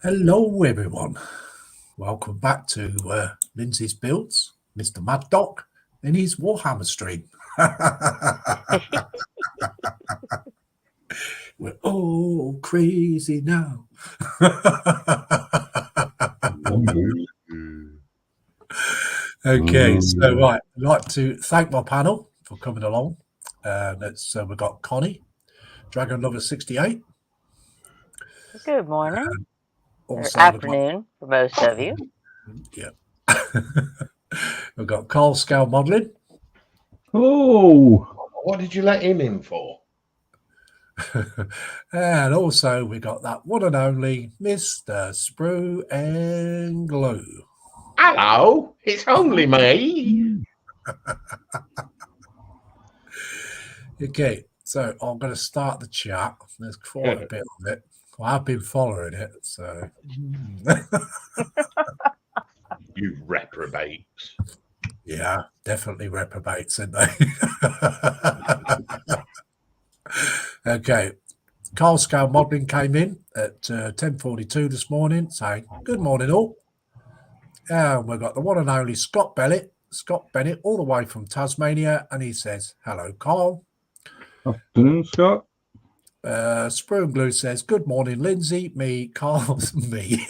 Hello, everyone. Welcome back to Lindseys Builds, Mr. Mad Doc, and his Warhammer stream. We're all crazy now. Okay, so right, I'd like to thank my panel for coming along. We've got Connie, Dragon Lover 68. Good morning. Or Also, afternoon for most of you. Yeah. We've got Carl Scale Modelling. Oh, what did you let him in for? And also we got that one and only Mr. Sprue and Glue. Hello, it's only me. Okay, so I'm going to start the chat. There's quite a bit of it. I've been following it, so. You reprobates. Yeah, definitely reprobates, aren't they? Okay, Carl Scale Modelling came in at 10:42 this morning saying, good morning all. And we've got the one and only Scott Bennett, all the way from Tasmania, and he says, hello, Carl. Afternoon, Scott. Sprue and Glue says, good morning, Lindsay. Me, Carl's me.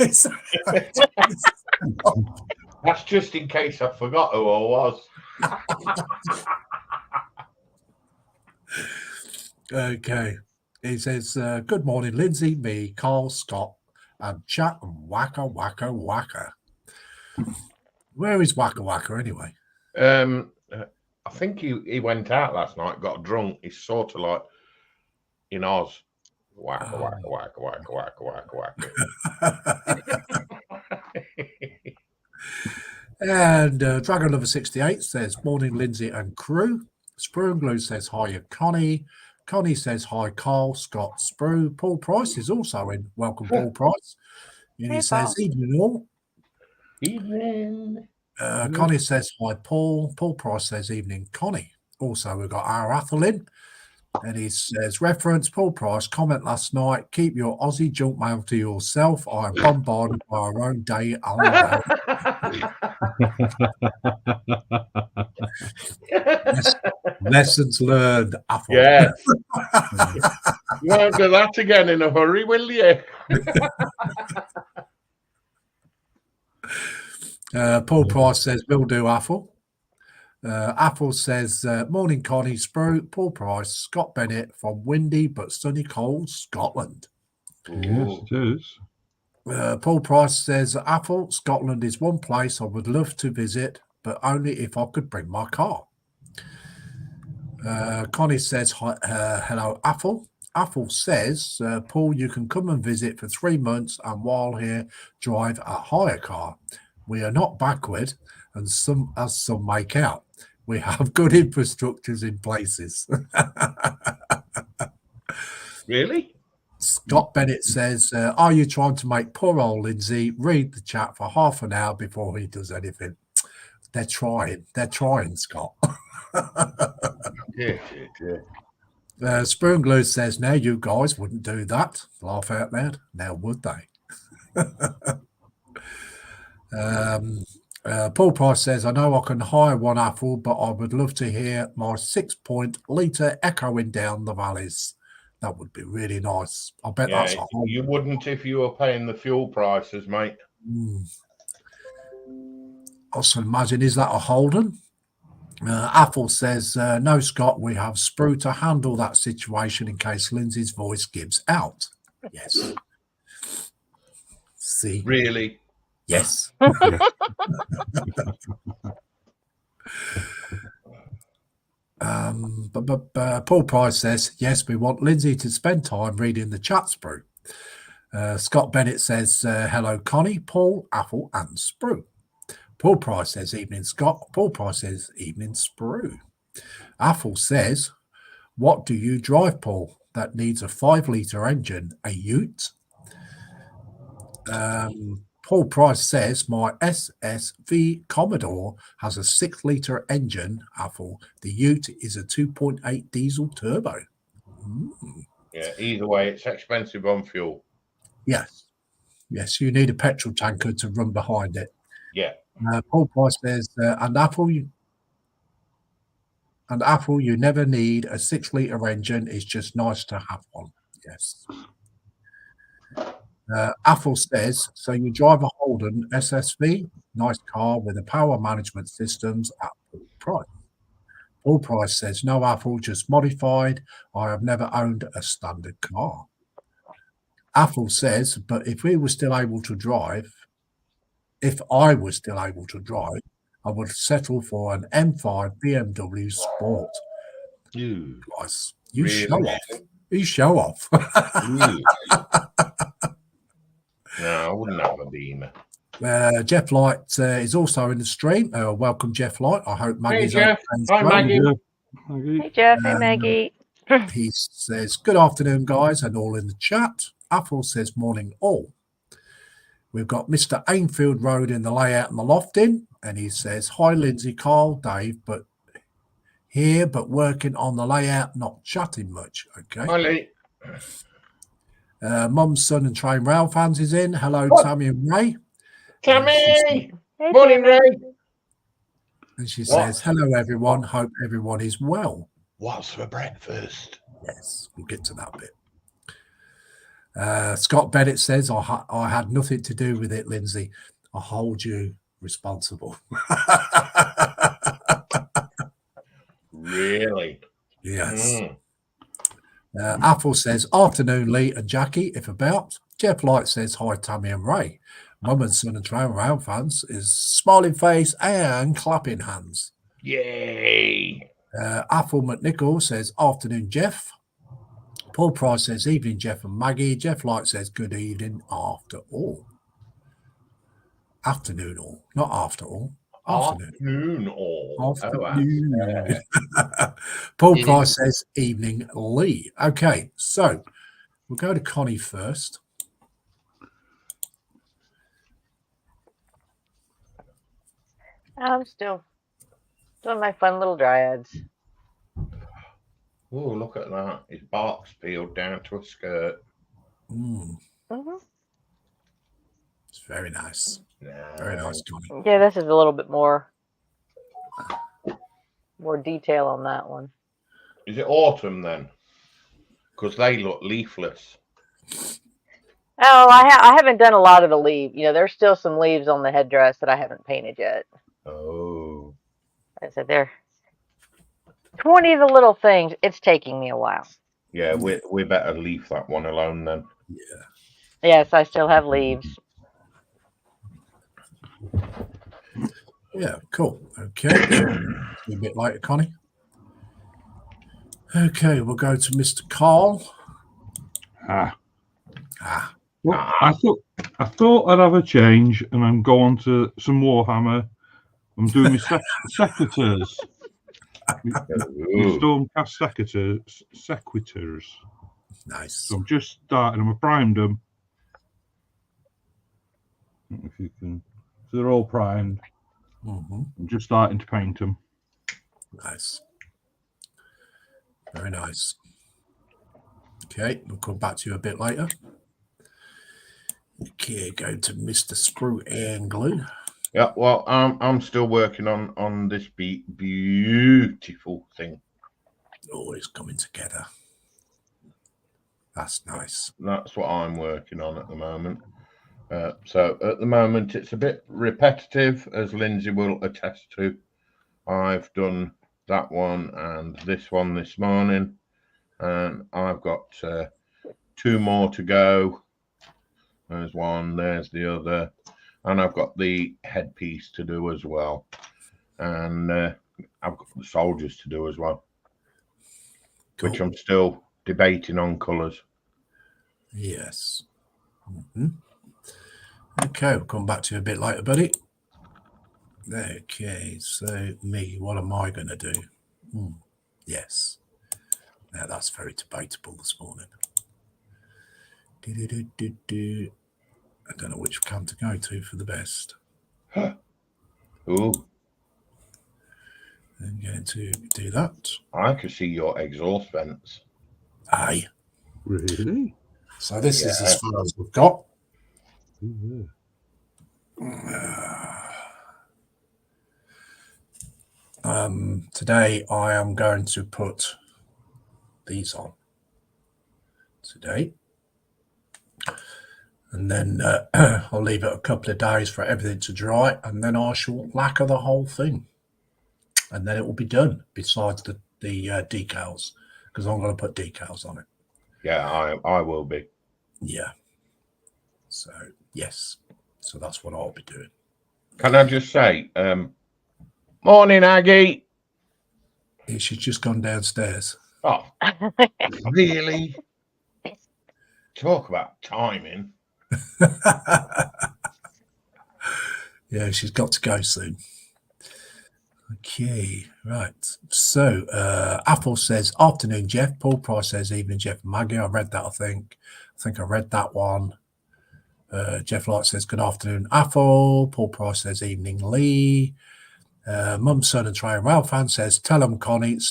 That's just in case I forgot who I was. Okay. He says, good morning, Lindsay. Me, Carl, Scott, and chat and whacker, whacker, whacker. Where is Whacker Whacker anyway? I think he went out last night, got drunk. He's sort of like in Oz. Whacker, whacker, whacker, whacker, whacker, whacker, whacker. And Dragon Lover 68 says, morning, Lindsay and crew. Sprue and Glue says, hi, Connie. Connie says, hi, Carl, Scott, Sprue. Paul Price is also in. Welcome, Paul Price. And he says, evening all. Evening. Connie says, hi, Paul. Paul Price says, evening, Connie. Also, we've got our Athel in. And he says, reference, Paul Price, comment last night, keep your Aussie junk mail to yourself. I am bombarded by our own day. Lessons learned, Athel. Yes. You won't do that again in a hurry, will you? Paul Price says, will do, Athel. Athel says, morning, Connie, Sprue, Paul Price, Scott Bennett from windy but sunny cold Scotland. Yes, it is. Paul Price says, Athel, Scotland is one place I would love to visit, but only if I could bring my car. Connie says, hello, Athel. Athel says, Paul, you can come and visit for 3 months and while here, drive a hire car. We are not backward, and some make out. We have good infrastructures in places. Really? Scott Bennett says, are you trying to make poor old Lindsay read the chat for half an hour before he does anything? They're trying, Scott. Spoon Glue says, now you guys wouldn't do that. Laugh out loud. Now would they? Paul Price says, I know I can hire one Athel, but I would love to hear my 6-point-litre echoing down the valleys. That would be really nice. I bet that's a whole... You wouldn't if you were paying the fuel prices, mate. I should imagine, is that a Holden? Athel says, no, Scott, we have Sprue to handle that situation in case Lindsay's voice gives out. Yes. See? Really? Yes. Paul Price says, yes, we want Lindsay to spend time reading the chat, Sprue. Scott Bennett says, hello, Connie, Paul, Athel, and Sprue. Paul Price says, evening, Scott. Paul Price says, evening, Sprue. Athel says, what do you drive, Paul? That needs a 5-litre engine, a ute. Paul Price says, my SSV Commodore has a 6-litre engine, Athel. The ute is a 2.8 diesel turbo. Yeah, either way, it's expensive on fuel. Yes. Yes, you need a petrol tanker to run behind it. Yeah. Paul Price says, and Apple, you never need a 6-litre engine. It's just nice to have one. Yes. Apple says, so you drive a Holden SSV, nice car with a power management systems at full price. Full Price says, no Apple, just modified. I have never owned a standard car. Apple says, but if I was still able to drive, I would settle for an M5 BMW Sport. Price. You Really? show off. You show off. No, I wouldn't have a Beamer. Jeff Light is also in the stream. Welcome, Jeff Light. I hope Maggie's Hey, Jeff. okay as Hi, well. Maggie. Hey, Jeff. Hey, Maggie. He says, good afternoon, guys, and all in the chat. Apple says, morning all. We've got Mr. Ainfield Road in the layout and the lofting, and he says, hi, Lindsay, Carl, Dave, but working on the layout, not chatting much. Okay. Hi, Lee. Mum's Son and Train Rail fans is in. Hello, What? Tammy and Ray. Tammy! Hey, Morning, Tammy. Ray. And she What? says, hello, everyone. Hope everyone is well. What's for breakfast? Yes, we'll get to that bit. Scott Bennett says, I had nothing to do with it, Lindsay. I hold you responsible. Really? Yes. Apple says, afternoon, Lee and Jackie, if about. Jeff Light says, hi, Tammy and Ray. Mum and Son and Train Round fans is smiling face and clapping hands. Yay. Apple McNichol says, afternoon, Jeff. Paul Price says, evening, Jeff and Maggie. Jeff Light says, good evening after all. Afternoon all, not after all. Afternoon all. Afternoon. Paul Price says, evening, Lee. Okay, so we'll go to Connie first. I'm still doing my fun little dryads. Oh, look at that. His bark's peeled down to a skirt. It's very nice. No. Very nice, Connie. Yeah, this is a little bit more detail on that one. Is it autumn then? Because they look leafless. Oh, I haven't done a lot of the leaves. You know, there's still some leaves on the headdress that I haven't painted yet. Oh. I said there 20 of the little things. It's taking me a while. Yeah, we better leave that one alone then. Yeah. Yes, I still have leaves. Yeah, cool. Okay. A bit later, Connie. Okay, we'll go to Mr. Carl. Well, I thought I'd have a change, and I'm going to some Warhammer. I'm doing my secateurs. Stormcast sequitors. Nice. So I'm just starting them. I primed them. If you can, so they're all primed. I'm just starting to paint them. Nice. Very nice. Okay, we'll come back to you a bit later. Okay, go to Mr. Sprue and Glue. Yeah, well, I'm still working on this beautiful thing. Oh, it's coming together. That's nice. That's what I'm working on at the moment. So at the moment, it's a bit repetitive, as Lindsay will attest to. I've done that one and this one this morning, and I've got 2 more to go. There's one, there's the other, and I've got the headpiece to do as well, and I've got the soldiers to do as well, Cool. which I'm still debating on colours. Yes. Okay, we'll come back to you a bit later, buddy. Okay, so me, what am I going to do? Yes. Now that's very debatable this morning. I don't know which cam to go to for the best. Ooh, I'm going to do that. I can see your exhaust vents. Aye. Really? So this is as far as we've got. Today I am going to put these on today, and then I'll leave it a couple of days for everything to dry, and then I shall lacquer the whole thing, and then it will be done. Besides the decals, because I'm going to put decals on it. Yeah, I will be. Yeah. So yes, so that's what I'll be doing. Can I just say, morning, Aggie. She's just gone downstairs. Oh, really? Talk about timing. Yeah, she's got to go soon. Okay, right. So Apple says, afternoon, Jeff. Paul Price says, evening, Jeff and Maggie. I read that, I think I read that one. Jeff Light says, good afternoon, Apple. Paul Price says, evening, Lee. Mum, son, and Train Rail fan says, tell them, Connie, it's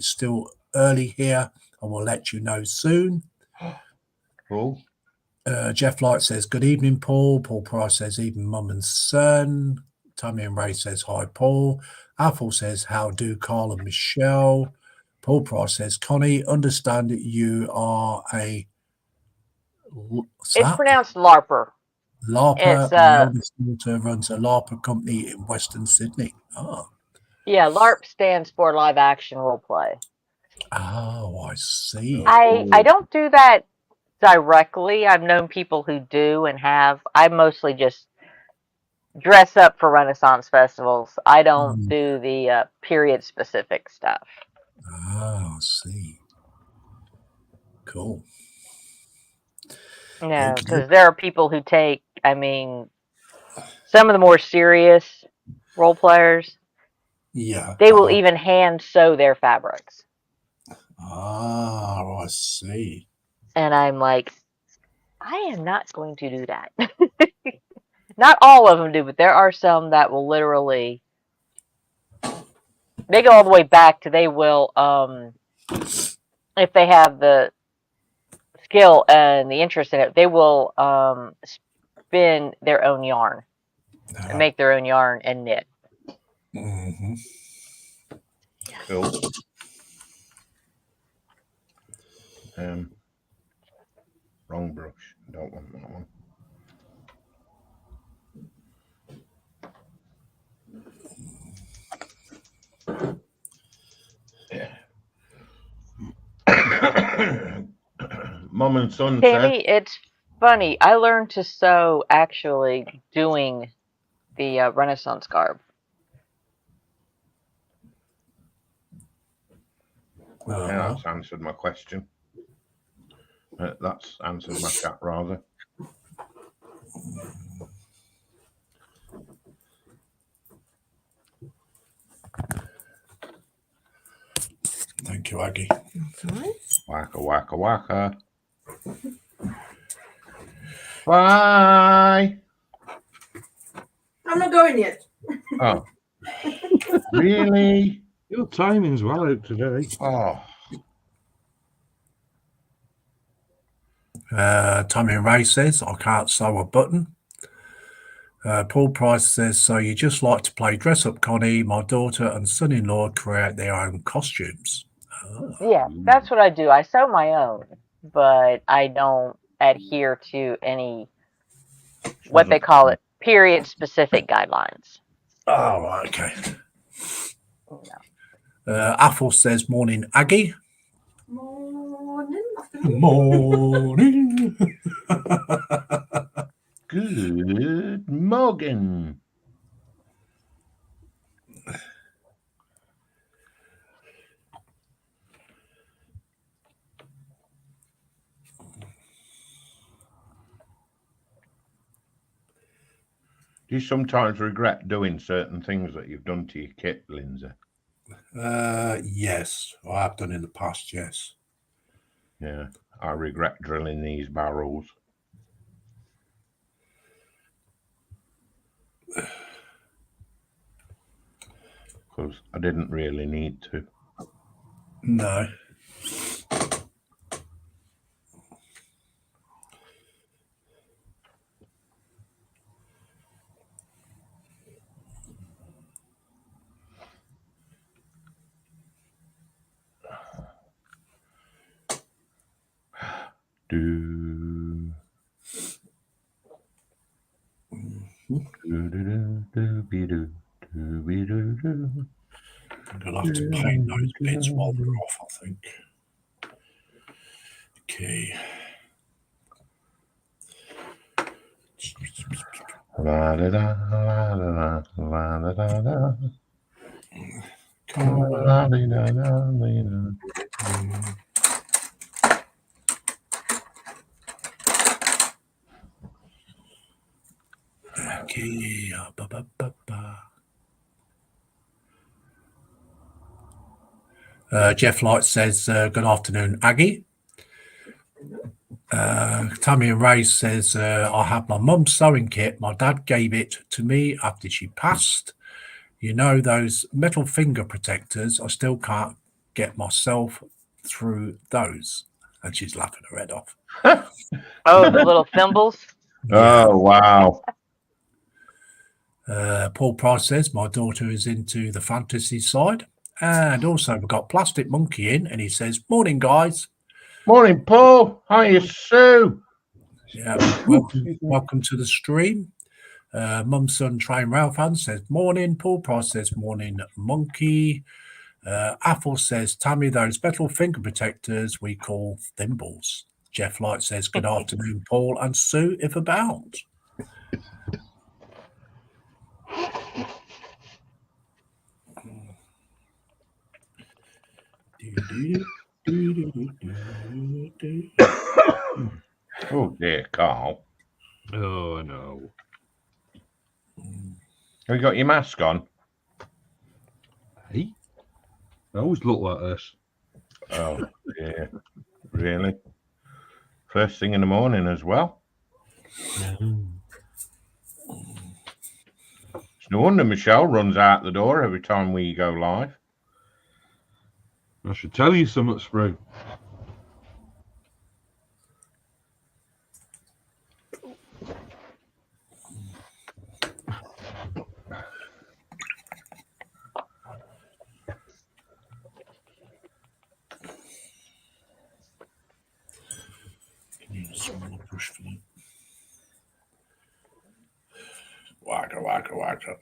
still early here. I will let you know soon. Cool. Jeff Light says, good evening, Paul. Paul Price says, evening, Mum and son. Tammy and Ray says, hi, Paul. Apple says, how do Carl and Michelle? Paul Price says, Connie, understand that you are a... It's pronounced LARPer. LARPer. It's My eldest daughter runs a LARPer company in Western Sydney. Oh, LARP stands for live action role play. oh, I see. I don't do that directly. I've known people who do and have. I mostly just dress up for Renaissance festivals. I don't do the period specific stuff. Oh, I see. Cool. No, because there are people who take, some of the more serious role players, they will even hand sew their fabrics. Oh, I see. And I'm like, I am not going to do that. Not all of them do, but there are some that will literally, they go all the way back to, they will, if they have the skill and the interest in it, they will spin their own yarn and make their own yarn and knit. Mm-hmm. Cool. Wrong brush. Don't want that one. Yeah. Mum and son Tammy, it's funny. I learned to sew actually doing the Renaissance garb. Yeah, that's answered my question. That's answered my chat, rather. Thank you, Aggie. Waka, waka, waka. Bye. I'm not going yet. Oh. Really? Your timing's well out today. Oh. Tommy Ray says, I can't sew a button. Paul Price says, so you just like to play dress up, Connie. My daughter and son-in-law create their own costumes. Yeah, that's what I do. I sew my own, but I don't adhere to any, what they call it, period specific guidelines. Oh, right, okay. Apple says, morning, Aggie. Morning. Morning. Good morning. Do you sometimes regret doing certain things that you've done to your kit, Lindsay? Yes, I have done in the past, yes. Yeah, I regret drilling these barrels. Because I didn't really need to. No. Do. I'm gonna have to paint those bits while they're off, I think. Okay. La da da la da la da da da. La da da da. Okay. Jeff Light says, good afternoon, Aggie. Tammy and Ray says, I have my mum's sewing kit. My dad gave it to me after she passed. You know, those metal finger protectors, I still can't get myself through those. And she's laughing her head off. Oh, the little thimbles. Oh, wow. Paul Price says, my daughter is into the fantasy side. And also we've got Plastic Monkey in, and he says, morning, guys. Morning, Paul. Hiya, Sue. Yeah, welcome to the stream. Mum, son, train rail fan says, morning. Paul Price says, morning, Monkey. Apple says, Tammy, those metal finger protectors we call thimbles. Jeff Light says, good afternoon, Paul and Sue, if about. Oh, dear, Carl. Oh, no. Have you got your mask on? Hey? I always look like this. Oh, dear. Really? First thing in the morning as well? It's no wonder Michelle runs out the door every time we go live. I should tell you something, Spring. Wagga.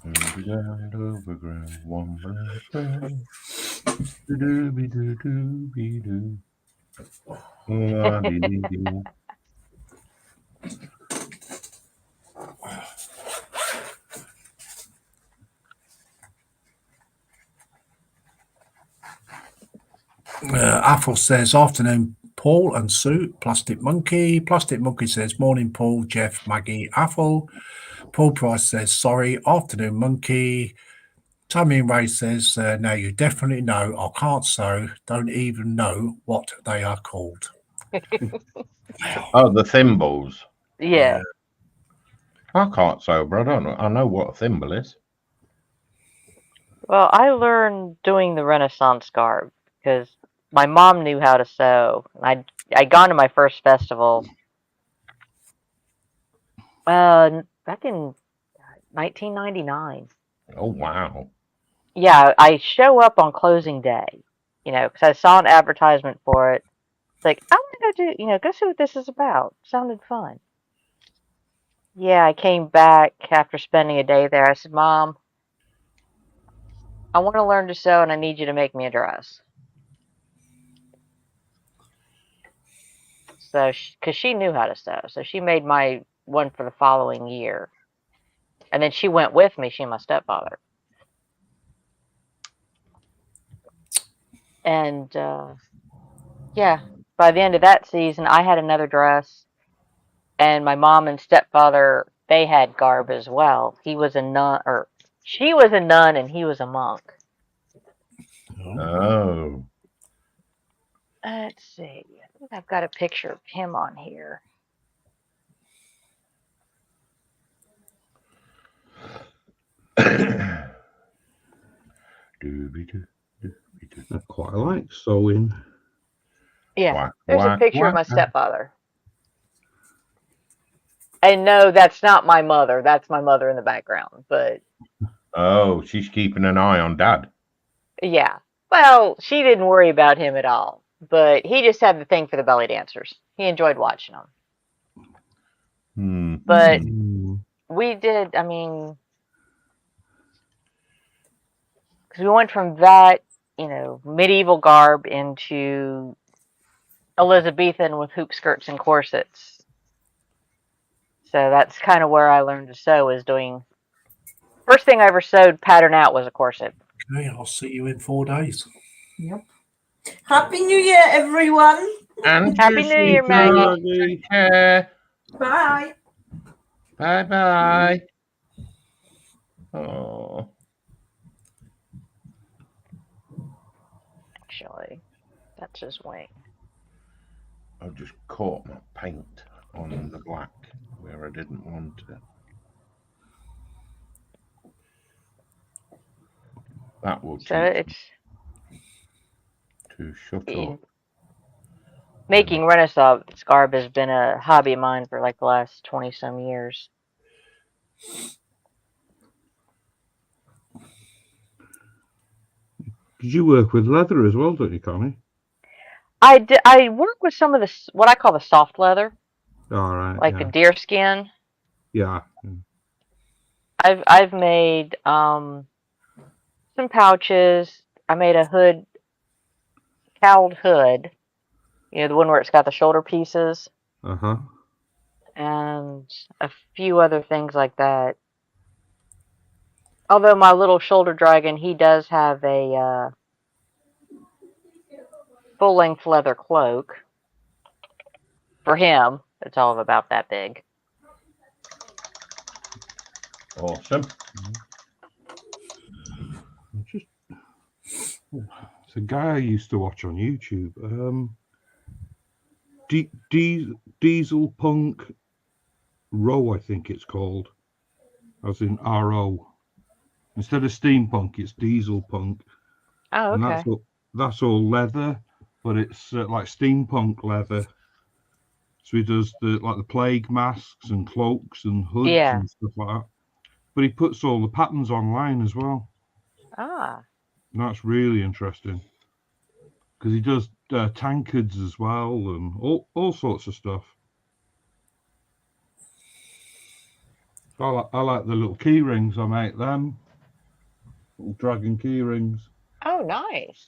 Underground, overground, one black friend. Do-do-be-do-do-be-do. La-dee-dee-dee. Apple says, afternoon, Paul and Sue, Plastic Monkey. Plastic Monkey says, morning, Paul, Jeff, Maggie, Apple. Paul Price says, sorry, afternoon, Monkey. Tammy and Ray says, now you definitely know I can't sew, don't even know what they are called. Oh, the thimbles. Yeah. I can't sew, but I don't know. I know what a thimble is. Well, I learned doing the Renaissance garb because my mom knew how to sew. I'd gone to my first festival back in 1999. Oh, wow. Yeah, I show up on closing day, because I saw an advertisement for it. It's like, I want to go go see what this is about. Sounded fun. Yeah, I came back after spending a day there. I said, Mom, I want to learn to sew and I need you to make me a dress. So, because she knew how to sew. So she made my one for the following year. And then she went with me, she and my stepfather. And yeah, by the end of that season, I had another dress. And my mom and stepfather, they had garb as well. He was a nun, or she was a nun, and he was a monk. Oh. Let's see. I think I've got a picture of him on here. I quite like sewing. Yeah, there's a picture of my stepfather. And no, that's not my mother. That's my mother in the background. But oh, she's keeping an eye on Dad. yeah. Well, she didn't worry about him at all. but he just had the thing for the belly dancers. He enjoyed watching them. But we did, I mean, because we went from that, medieval garb into Elizabethan with hoop skirts and corsets. So that's kind of where I learned to sew, is doing. First thing I ever sewed pattern out was a corset. Okay, I'll see you in 4 days. Yep. Happy New Year, everyone. And Happy New Year, Maggie. Take care. Bye. Bye bye. Oh. Actually, that's his wing. I've just caught my paint on the black where I didn't want it. That will So it's to shut up. making Renaissance garb has been a hobby of mine for like the last 20 some years. Did you work with leather as well, don't you, Connie? I work with some of the what I call the soft leather, All right. like the deer skin. Yeah. I've made some pouches. I made a hood, cowled hood. The one where it's got the shoulder pieces. Uh-huh. And a few other things like that. Although my little shoulder dragon, he does have a full-length leather cloak. For him, it's all of about that big. Awesome. It's a guy I used to watch on YouTube. Diesel Punk Row, I think it's called, as in RO. Instead of steampunk, it's diesel punk. Oh, okay. And that's all leather, but it's like steampunk leather. So he does the plague masks and cloaks and hoods and stuff like that. But he puts all the patterns online as well. Ah. And that's really interesting. Because he does tankards as well and all sorts of stuff. I like the little key rings. I make them. Little dragon key rings. Oh, nice.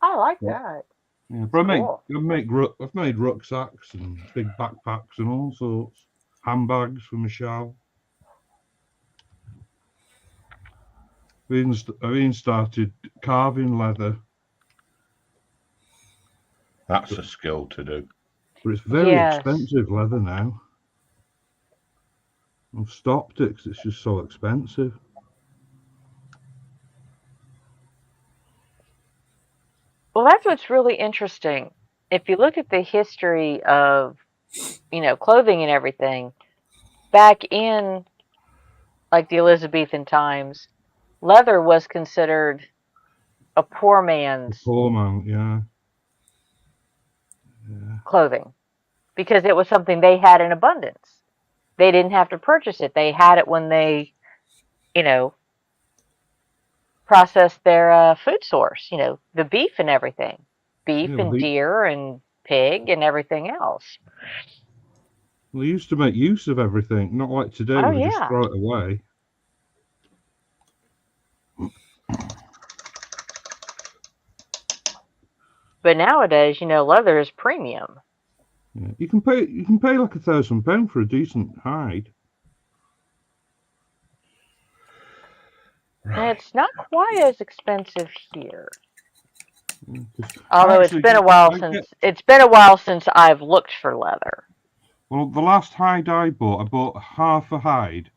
I like that. Yeah, but Cool. I've made rucksacks and big backpacks and all sorts. Handbags for Michelle. I've even started carving leather. That's a skill to do. But it's very expensive leather now. I've stopped it because it's just so expensive. Well, that's what's really interesting. If you look at the history of, clothing and everything, back in like the Elizabethan times, leather was considered a poor man's clothing because it was something they had in abundance. They didn't have to purchase it. They had it when they, processed their food source, the beef and everything. Beef and deer and pig and everything else. Well, they used to make use of everything, not like today where they just throw it away. But nowadays, leather is premium. Yeah. You can pay like £1,000 for a decent hide. Right. And it's not quite as expensive here. Although it's been a while since I've looked for leather. Well, the last hide I bought half a hide,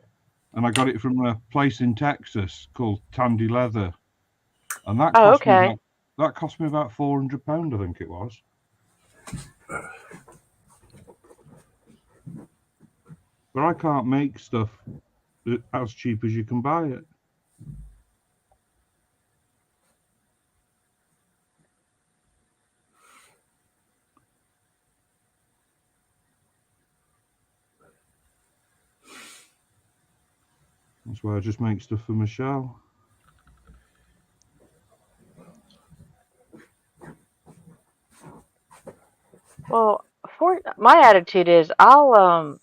and I got it from a place in Texas called Tandy Leather, and that cost me about £400, I think it was. But I can't make stuff as cheap as you can buy it. That's why I just make stuff for Michelle. Well, for my attitude is I'll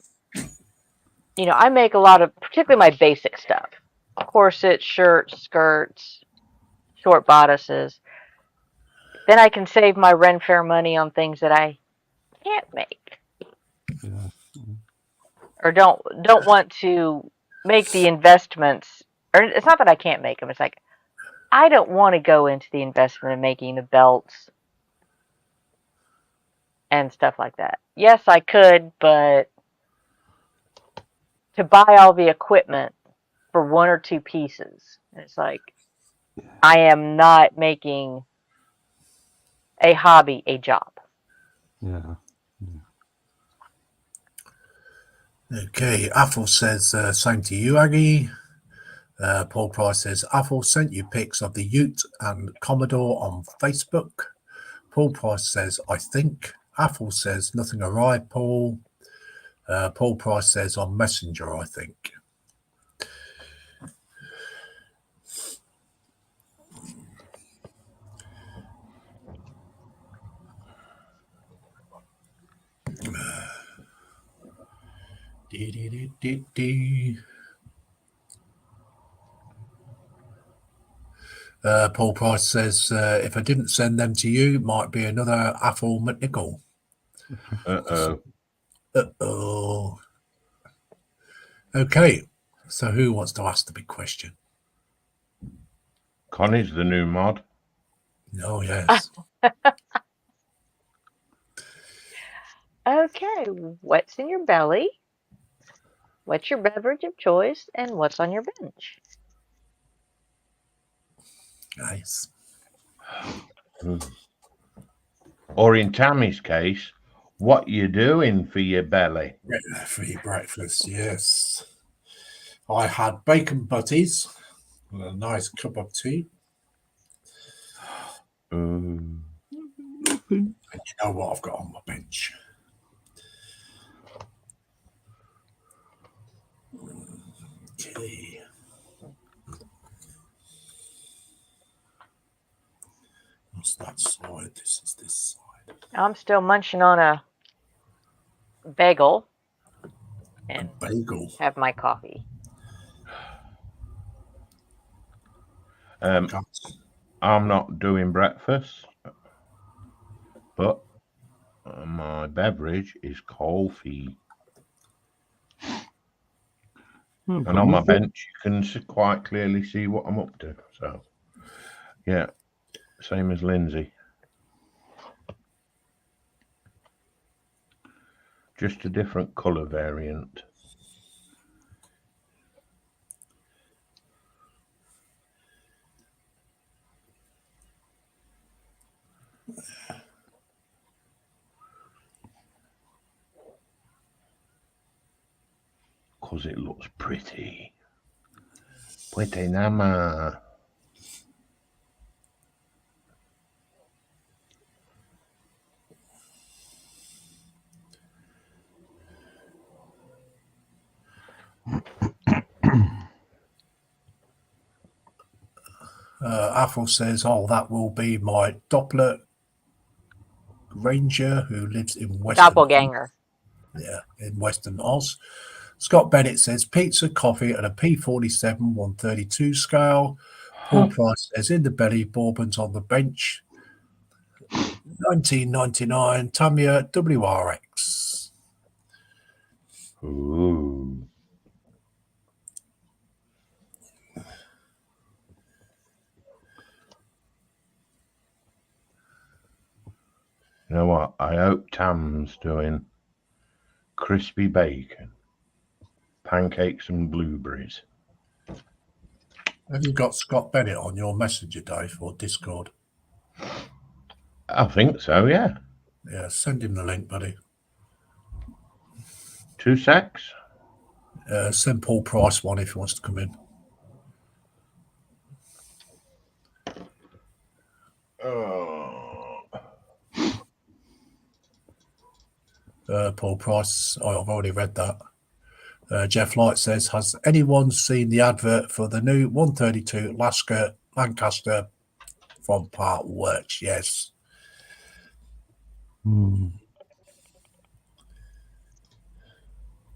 I make a lot of particularly my basic stuff. Corsets, shirts, skirts, short bodices. Then I can save my Ren Fair money on things that I can't make Yeah. or don't want to make the investments. Or it's not that I can't make them. It's like I don't want to go into the investment of making the belts and stuff like that. Yes, I could, but to buy all the equipment for one or two pieces, it's like I am not making a hobby a job. Yeah. Okay, Athel says, same to you, Aggie. Paul Price says, Athel sent you pics of the Ute and Commodore on Facebook. Paul Price says, I think. Athel says, nothing arrived, Paul. Paul Price says, on Messenger, I think. Paul Price says, if I didn't send them to you, might be another Athel McNichol. Uh-oh. Uh-oh. Okay, so who wants to ask the big question? Connie's the new mod. Oh, yes. Okay, what's in your belly? What's your beverage of choice? And what's on your bench? Nice. Or in Tammy's case, what you doing for your belly? For your breakfast, yes. I had bacon butties and a nice cup of tea. And you know what I've got on my bench? Okay. What's that side? This is this side. I'm still munching on a bagel and A bagel. have my coffee. I'm not doing breakfast, but my beverage is coffee. And on my bench, you can quite clearly see what I'm up to. So, yeah, same as Lindsay. Just a different colour variant. Because it looks pretty. Pretty nama. Athel says, oh, that will be my Doppler Ranger who lives in Western Doppelganger. Yeah, in Western Oz. Scott Bennett says, pizza, coffee, and a P47 132 scale. Paul Price says, in the belly, bourbons on the bench. 1999 Tamiya WRX. Ooh. You know what? I hope Tam's doing crispy bacon, pancakes and blueberries. Have you got Scott Bennett on your Messenger, Dave, or Discord? I think so, yeah. Yeah, send him the link, buddy. 2 secs. Send Paul Price one if he wants to come in. Paul Price, I've already read that. Jeff Light says, has anyone seen the advert for the new 132 Lancaster front part works? Yes.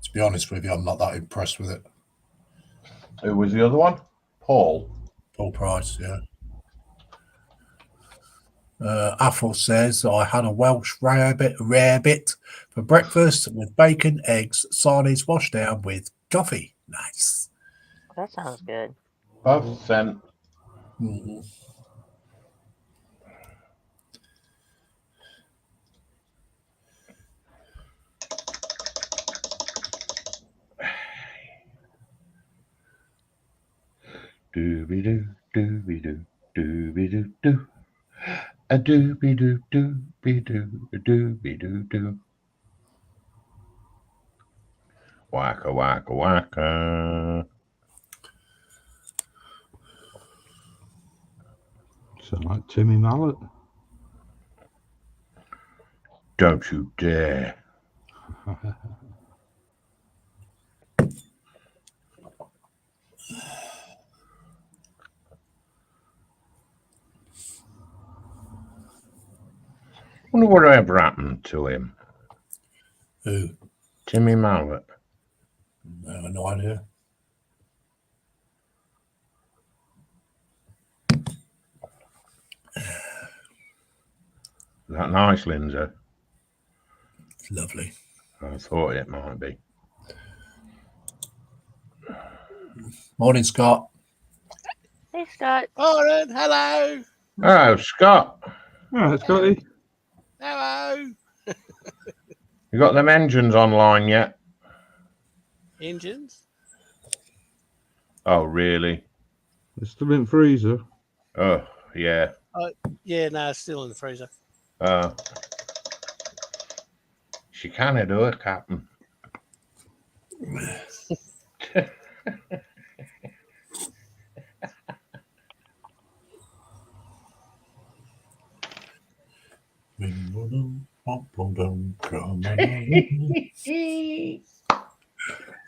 To be honest with you, I'm not that impressed with it. Who was the other one? Paul. Full price, yeah. Athel says, I had a Welsh rarebit for breakfast with bacon, eggs, sarnies washed down with coffee. Nice. That sounds good. Both sent. Mm-hmm. Dooby-doo, dooby-doo, dooby-doo-doo. A dooby-doo, dooby-doo, a dooby-doo-doo. Waka, waka, waka. Sound like Timmy Mallet. Don't you dare. Wonder whatever happened to him. Who? Timmy Mallet. No idea. Is that nice, Lindsay? It's lovely. I thought it might be. Morning, Scott. Hey, Scott. Morning, hello. Oh, Scott. All right, Scotty. Hello. You got them engines online yet? Engines? Oh, really? It's still in freezer. Oh, yeah. Yeah, no, it's still in the freezer. She can do it, Captain.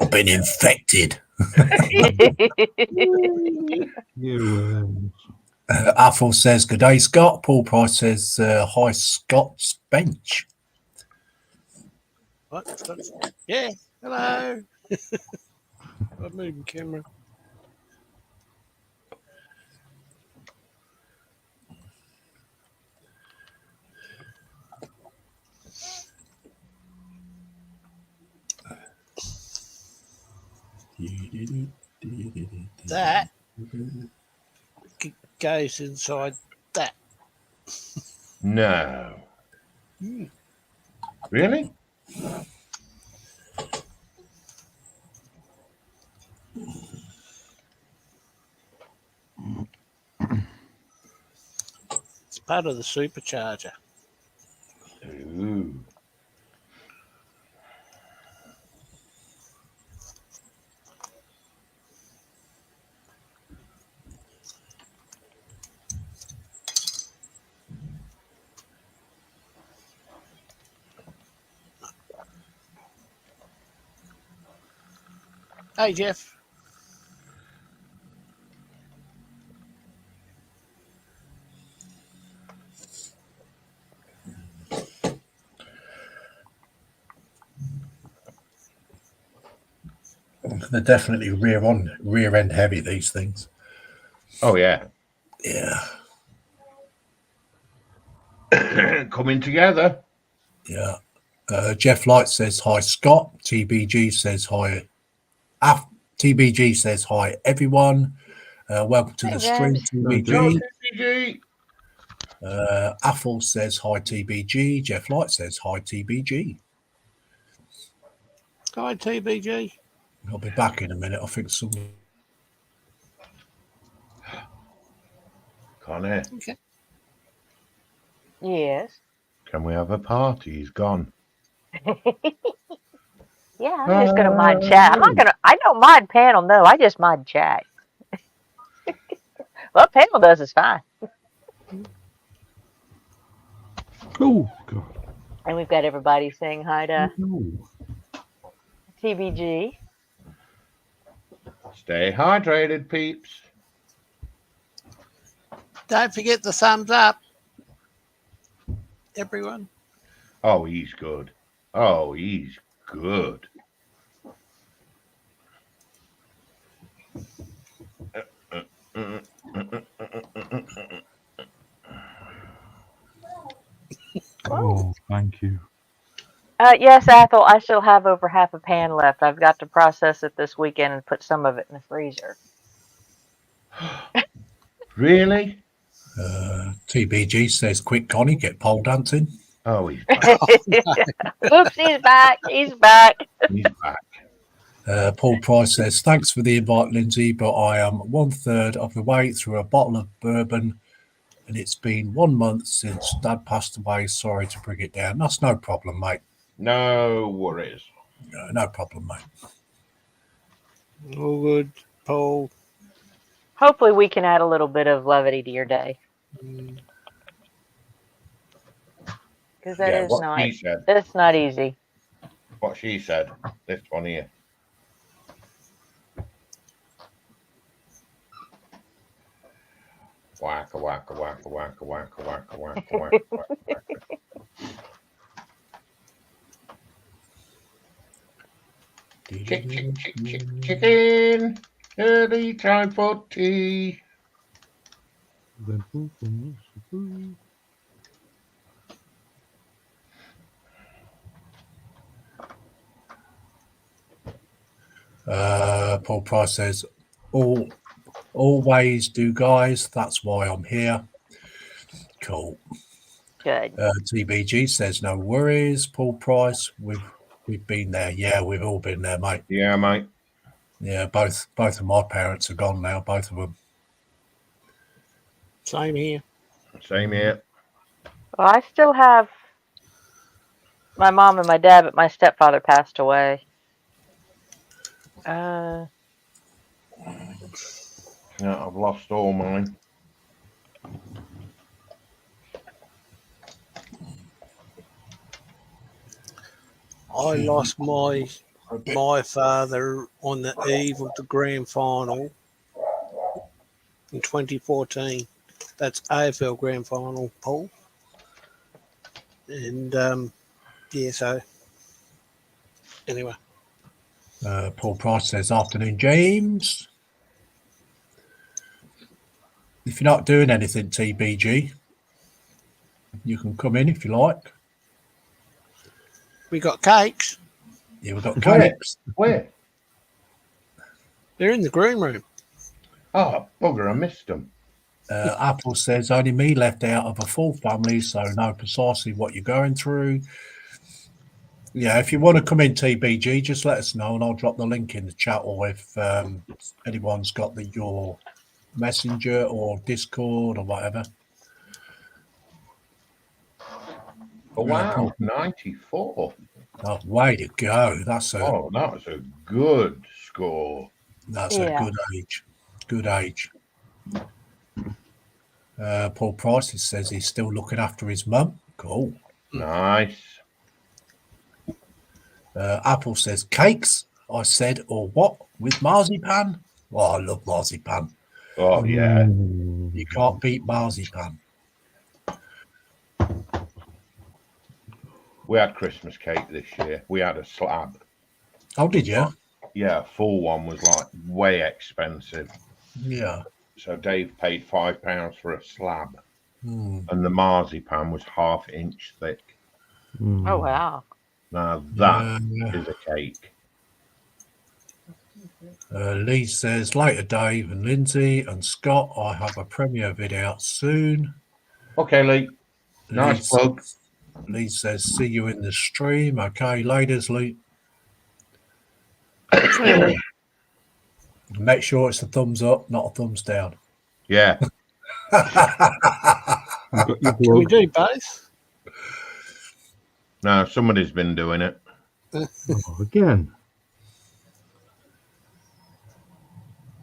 I've been infected. You Athel says, good day, Scott. Paul Price says, hi, Scott's bench. What? Yeah, hello. I'm moving camera. That goes inside that. No. Really? It's part of the supercharger. Ooh. Hey, Jeff. They're definitely rear end heavy, these things. Oh, yeah. Yeah. Coming together. Yeah. Jeff Light says, hi, Scott. TBG says, hi. TBG says, hi, everyone. Welcome to Hey, the stream, James. TBG. TBG. Athel says, hi, TBG. Jeff Light says, hi, TBG. Hi, TBG. I'll be back in a minute. I think some. Connie, Okay. Yes. can we have a party? He's gone. Yeah, I'm just gonna mod chat. I don't mod panel, no, I just mod chat. What panel does is fine. Oh, God. And we've got everybody saying hi to No. TBG. Stay hydrated, peeps. Don't forget the thumbs up, everyone. Oh, he's good. Oh, he's good. Oh, thank you. Yes, Ethel, I still have over half a pan left. I've got to process it this weekend and put some of it in the freezer. Really? TBG says, quick Connie, get pole dancing. Oh, he's back. Oops, he's back. He's back. He's back. Paul Price says, thanks for the invite, Lindsay, but I am 1/3 of the way through a bottle of bourbon and it's been 1 month since Dad passed away. Sorry to bring it down. That's no problem, mate. No worries. No problem, mate. All good, Paul. Hopefully, we can add a little bit of levity to your day. Because that is what not. she said. It's not easy. What she said. This one here. Wacka wacka wacka wacka wacka wacka wacka wacka wacka. Chicken. Early time for tea. Paul Price says, always do, guys. That's why I'm here. Cool. Good. TBG says, no worries. Paul Price, we've been there. Yeah, we've all been there, mate. Yeah, mate. Yeah, both of my parents are gone now, both of them. Same here. Same here. Well, I still have my mom and my dad, but my stepfather passed away. Yeah, I've lost all mine. I lost my father on the eve of the grand final in 2014. That's AFL grand final, Paul. And yeah, so anyway. Paul Price says, afternoon, James. If you're not doing anything, TBG, you can come in if you like. We got cakes. Yeah, we've got Where? cakes. Where? They're in the green room. Oh, bugger, I missed them. Apple says, only me left out of a full family, so know precisely what you're going through. Yeah, if you want to come in, TBG, just let us know and I'll drop the link in the chat, or if anyone's got your messenger or Discord or whatever. Oh, wow, 94. Oh, way to go. That's that was a good score. That's a good age. Good age. Paul Price says he's still looking after his mum. Cool. Nice. Apple says cakes. I said, or what? With marzipan? Oh, I love marzipan. Oh, yeah. You can't beat marzipan. We had Christmas cake this year. We had a slab. Oh, did you? Yeah, a full one was like way expensive. Yeah. So Dave paid £5 for a slab. Mm. And the marzipan was 1/2 inch thick. Oh, wow. Now that is a cake. Lee says, later, Dave and Lindsay and Scott, I have a premiere video out soon. Okay, Lee. Nice plug. Lee says, see you in the stream. Okay, laters, Lee. Make sure it's a thumbs up, not a thumbs down. Yeah. Can we do both? No, somebody's been doing it. Again.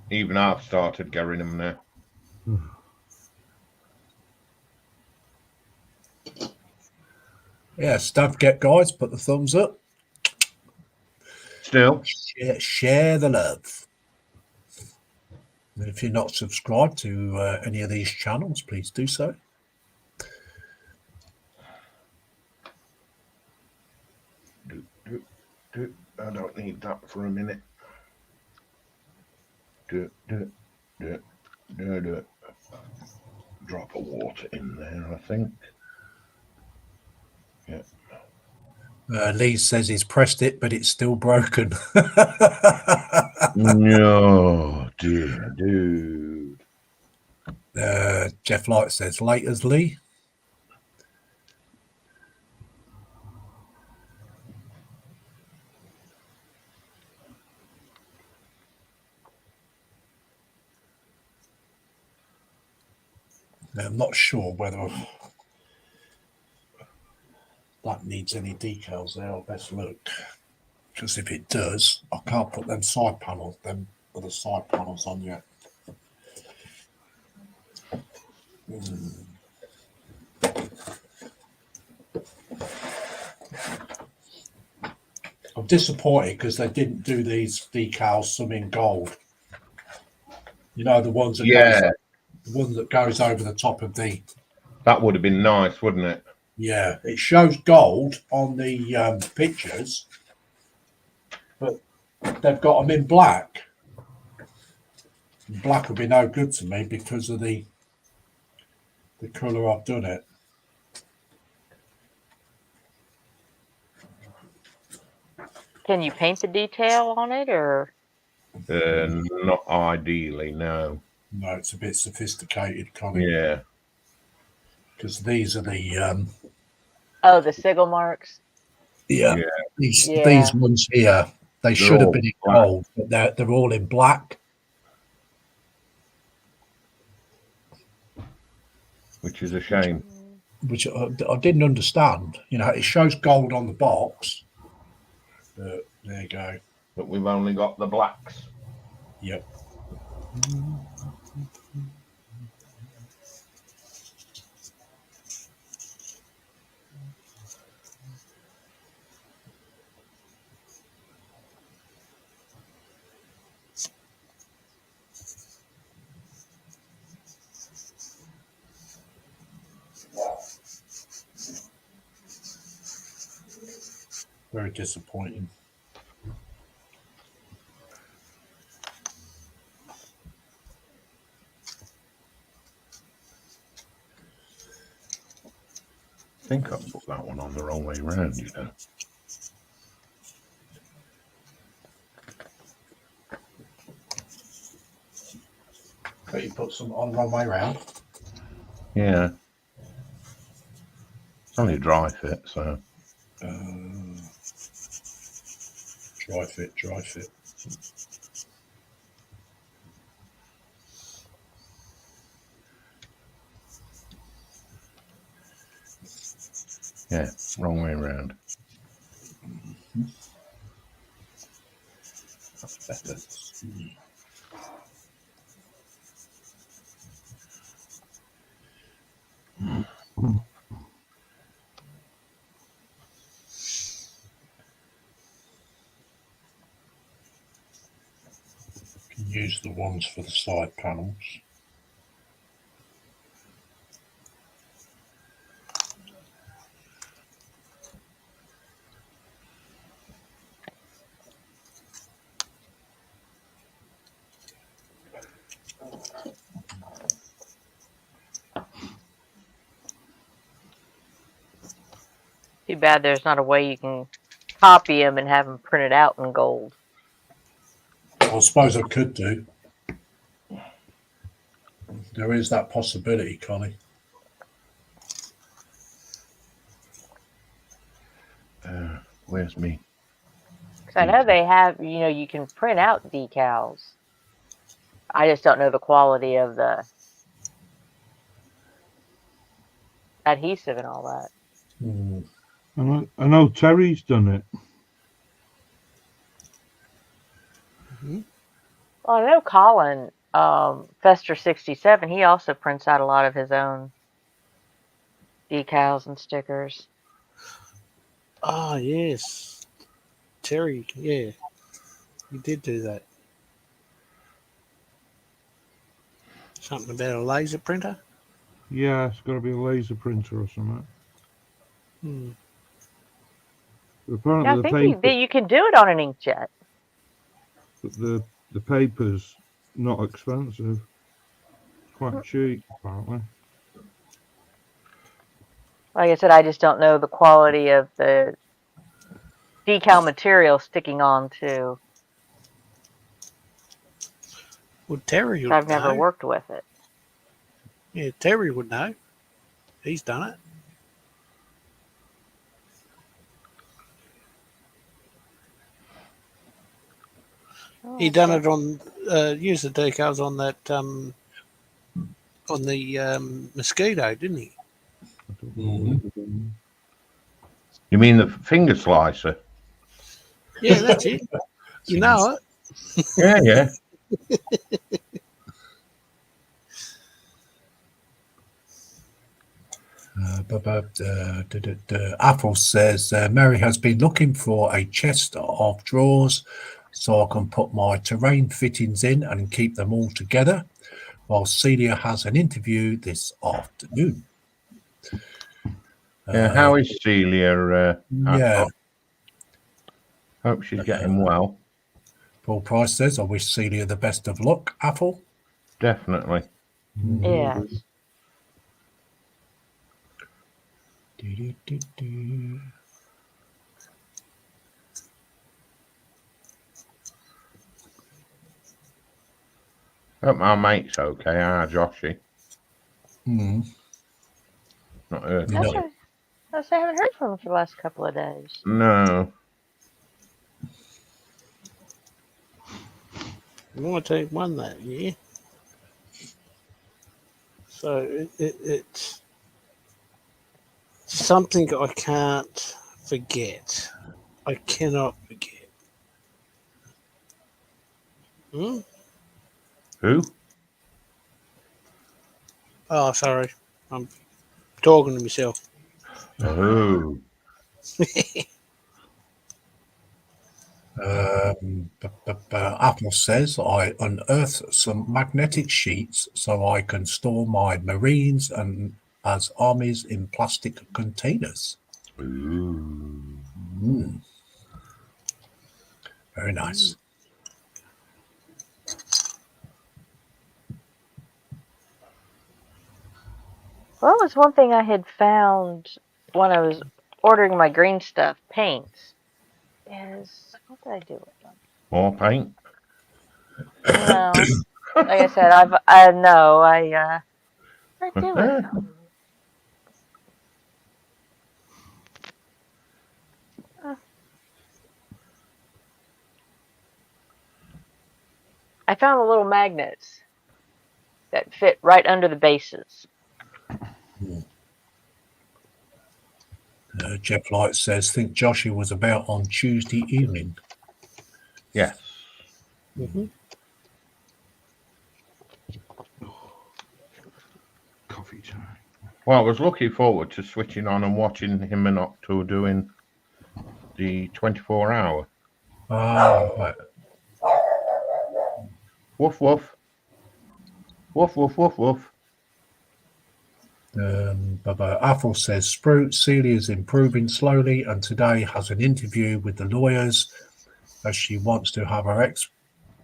Even I've started getting them there. Yes, don't forget, guys, put the thumbs up. Still. Share the love. And if you're not subscribed to any of these channels, please do so. I don't need that for a minute. Drop of water in there, I think. Lee says he's pressed it, but it's still broken. No, dear dude. Jeff Light says, late as Lee. I'm not sure whether that needs any decals there. I'll best look. Because if it does, I can't put them side panels, them other side panels on yet. I'm disappointed because they didn't do these decals, some in gold. You know, the ones that the one that goes over the top of the. That would have been nice, wouldn't it? Yeah, it shows gold on the pictures, but they've got them in black. Black would be no good to me because of the colour I've done it. Can you paint the detail on it, or? Not ideally, no. No, it's a bit sophisticated, Connie. Yeah. Because these are the Oh, the sigil marks. these Yeah. ones here. They should have been in gold, but they're all in black. Which is a shame. Which I didn't understand. You know, it shows gold on the box. But there you go. But we've only got the blacks. Yep. Very disappointing. I think I put that one on the wrong way round, you know. But you put some on the wrong way round. Yeah. It's only a dry fit, so. Dry fit. Yeah, wrong way around. That's better. Can use the ones for the side panels. Too bad there's not a way you can copy them and have them printed out in gold. I suppose I could do. There is that possibility, Connie. Where's me? Because I know they have, you know, you can print out decals. I just don't know the quality of the adhesive and all that. I know Terry's done it. Well, I know Colin, Fester 67, he also prints out a lot of his own decals and stickers. Ah, yes. Terry, yeah. You did do that. Something about a laser printer? Yeah, it's got to be a laser printer or something. Apparently, I think you can do it on an inkjet. But the paper's not expensive. It's quite cheap, apparently. Like I said, I just don't know the quality of the decal material sticking on to. Well, Terry would I've never know. worked with it. Yeah, Terry would know. He's done it. Oh, He done okay. it on used the decals on that on the mosquito, didn't he? You mean the finger slicer? Yeah, that's it. You know it. Yeah, yeah. Apple says Mary has been looking for a chest of drawers so I can put my terrain fittings in and keep them all together, while Celia has an interview this afternoon. Yeah, how is Celia? Yeah. Hope she's getting well. Paul Price says, I wish Celia the best of luck, Apple. Definitely. Yes. Hope my mate's okay. Joshy. Mm. Not heard. You know, I haven't heard from him for the last couple of days. No. You want to take one that year. So it's something I can't forget. I cannot forget. Hmm? Who? Oh, sorry. I'm talking to myself. Oh. Apple says I unearthed some magnetic sheets so I can store my Marines and as armies in plastic containers. Ooh. Mm. Very nice. Well, that was one thing I had found when I was ordering my green stuff paints. Is what did I do with them? More paint? No, like I said, I know I what did I do with them? I found the little magnets that fit right under the bases. Jeff Light says, think Joshua was about on Tuesday evening. Yes. Mm-hmm. Coffee time. Well, I was looking forward to switching on and watching him and Octo doing the 24-hour. Right. Woof, woof. Woof, woof, woof, woof. Apple says, Sprout, Celia's improving slowly and today has an interview with the lawyers as she wants to have her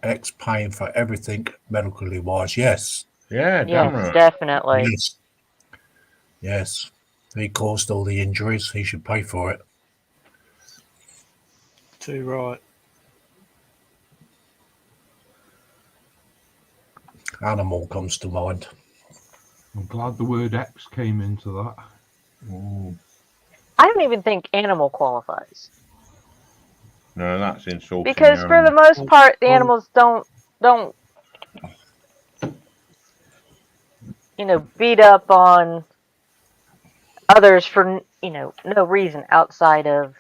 ex paying for everything medically wise. Yes. Yeah, damn right. Definitely. Yes. Yes. He caused all the injuries. He should pay for it. Too right. Animal comes to mind. I'm glad the word X came into that. I don't even think animal qualifies No, that's insulting. because for the most part, the animals don't beat up on others for no reason outside of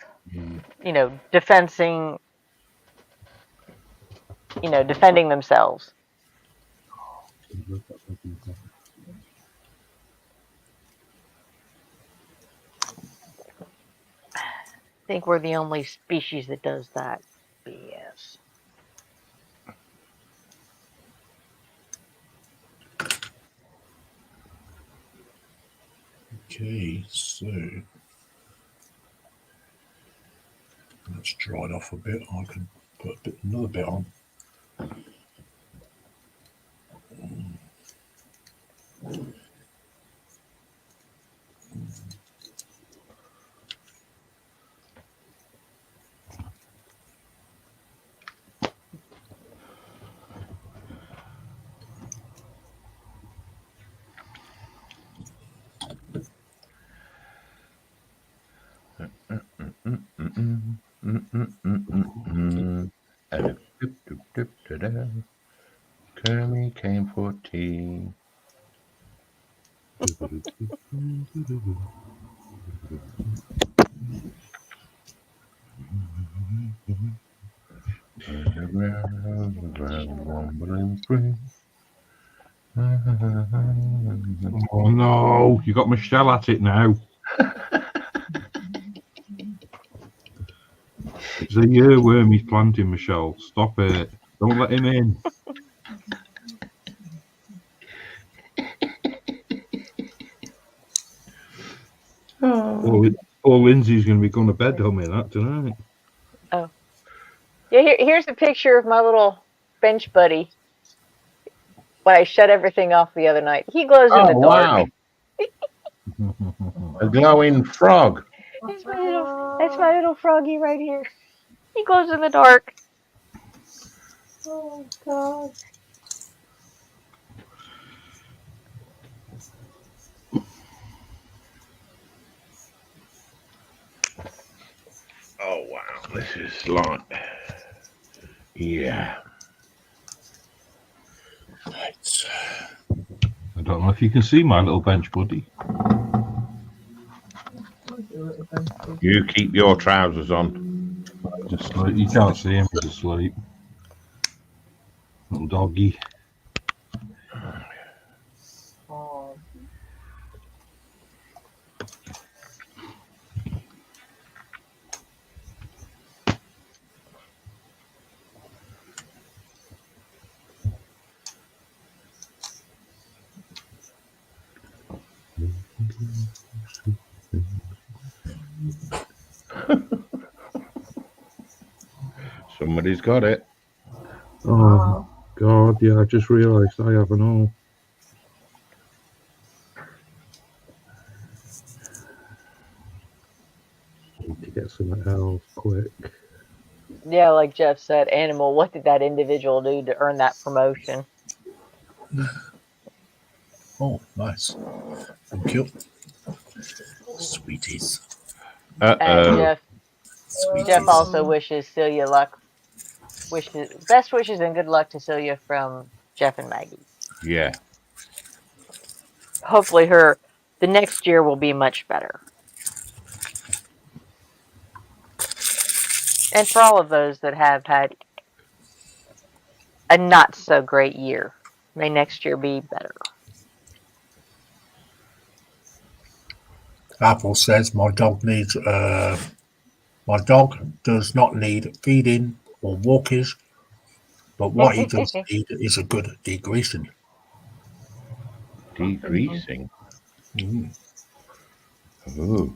defending themselves. I think we're the only species that does that. BS. Okay, so let's dry it off a bit. I can put another bit on. Lindsay. Oh no, you got Michelle at it now. It's a earworm he's planting, Michelle. Stop it. Don't let him in. Poor Lindsay's going to be going to bed humming that tonight. Oh. Yeah, here's a picture of my little bench buddy when I shut everything off the other night. He glows in the dark. A glowing frog. That's my little froggy right here. He glows in the dark. Oh, God. Oh, wow. This is like... Yeah. Right. I don't know if you can see my little bench buddy. You keep your trousers on. Just like, you can't see him, he's asleep. Little doggy. Oh. Somebody's got it. Oh, God, yeah, I just realised I haven't all. Need to get something else quick. Yeah, like Jeff said, Animal, what did that individual do to earn that promotion? Oh, nice. Thank you. Sweeties. And Sweeties. Jeff also wishes Celia luck. Best wishes and good luck to Celia from Jeff and Maggie. Yeah. Hopefully the next year will be much better. And for all of those that have had a not so great year, may next year be better. Apple says my dog does not need feeding or walkies, but what he does need is a good degreasing. Degreasing. Mm. Ooh.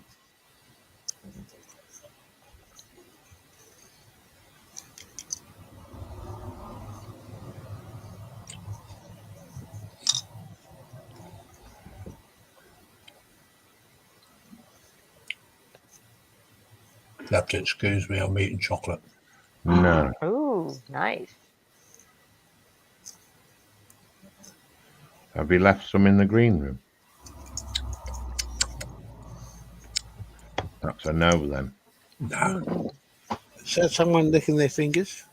You have to excuse me, I'm eating chocolate. No. Ooh, nice. Have you left some in the green room? That's a no then. No. Is that someone licking their fingers?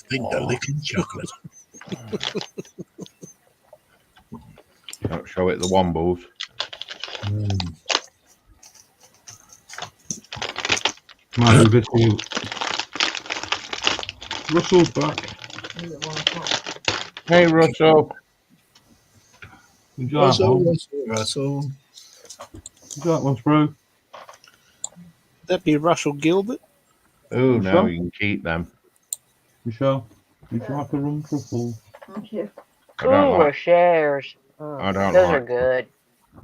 Finger licking chocolate. Don't show it the wombles. Mm. My little Russell's back. Hey, Russell. Would you like one? Russell. Would you like one, bro? That'd be Russell Gilbert. Oh, no, Russell? you can keep them. Michelle, would you like a rum truffle? Thank you. I don't Ooh, like. shares. I don't Those like. are good.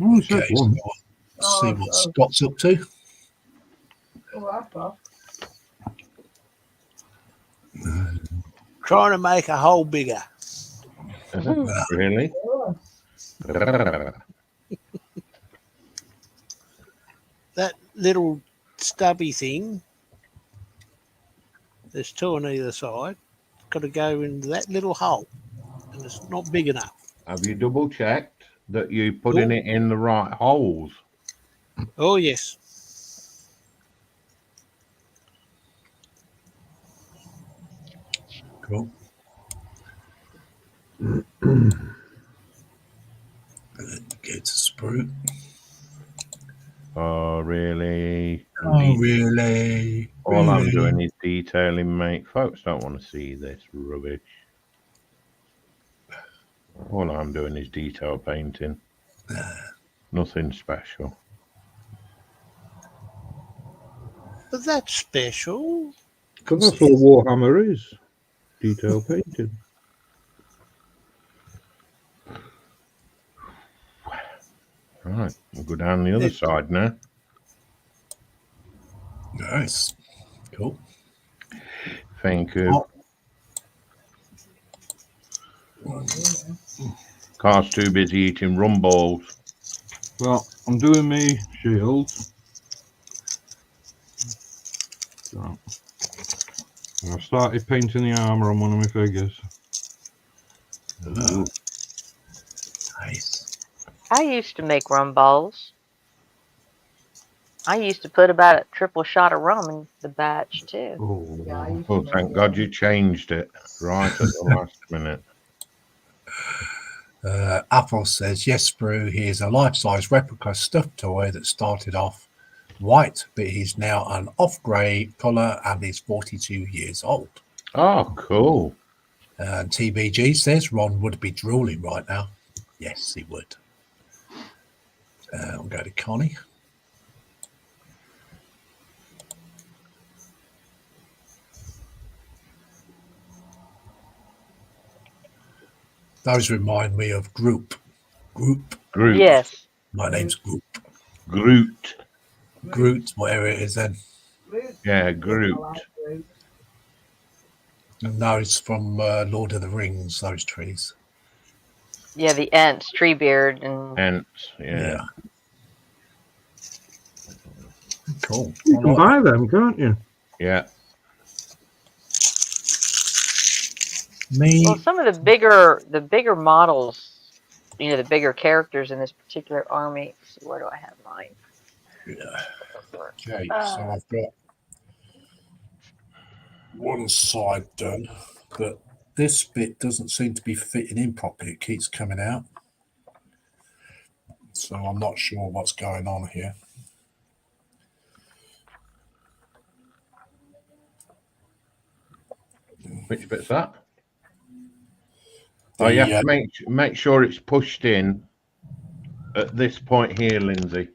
Oh, it's Okay, just one. so see what Scott's up to. Oh, that's well. Trying to make a hole bigger. Really? That little stubby thing, there's two on either side, got to go into that little hole, and it's not big enough. Have you double checked that you're putting it in the right holes? Oh, yes. Cool. Get to sprue. Oh, really? Oh, really? All I'm Really? doing is detailing, mate. Folks don't want to see this rubbish. All I'm doing is detail painting. Nothing special. But that's special. Because that's all Warhammer is. Detail painting. Right, we'll go down the other side now. Nice. Cool. Thank you. Car's too busy eating rum balls. Well, I'm doing me shield. So, and I've started painting the armour on one of my figures. Oh. Nice. I used to make rum balls. I used to put about a triple shot of rum in the batch too. Oh, Thank God you changed it right at the last minute. Apple says, yes, Sprue, he is a life-size replica stuffed toy that started off white, but he's now an off-grey colour and is 42 years old. Oh, cool. And TBG says Ron would be drooling right now. Yes, he would. We'll go to Connie. Those remind me of Group. Groot. Yes. My name's Group. Groot. Groot, whatever it is then. Yeah, Groot. And those from Lord of the Rings, those trees. Yeah, the Ents, Treebeard, and Ents, yeah. Cool. You can buy them, can't you? Yeah. well, some of the bigger models, you know, the bigger characters in this particular army. Let's see, where do I have mine? Yeah. Okay, so I've got one side done, but this bit doesn't seem to be fitting in properly. It keeps coming out. So I'm not sure what's going on here. Which bit's that? Oh, you have to make sure it's pushed in at this point here, Lindsay.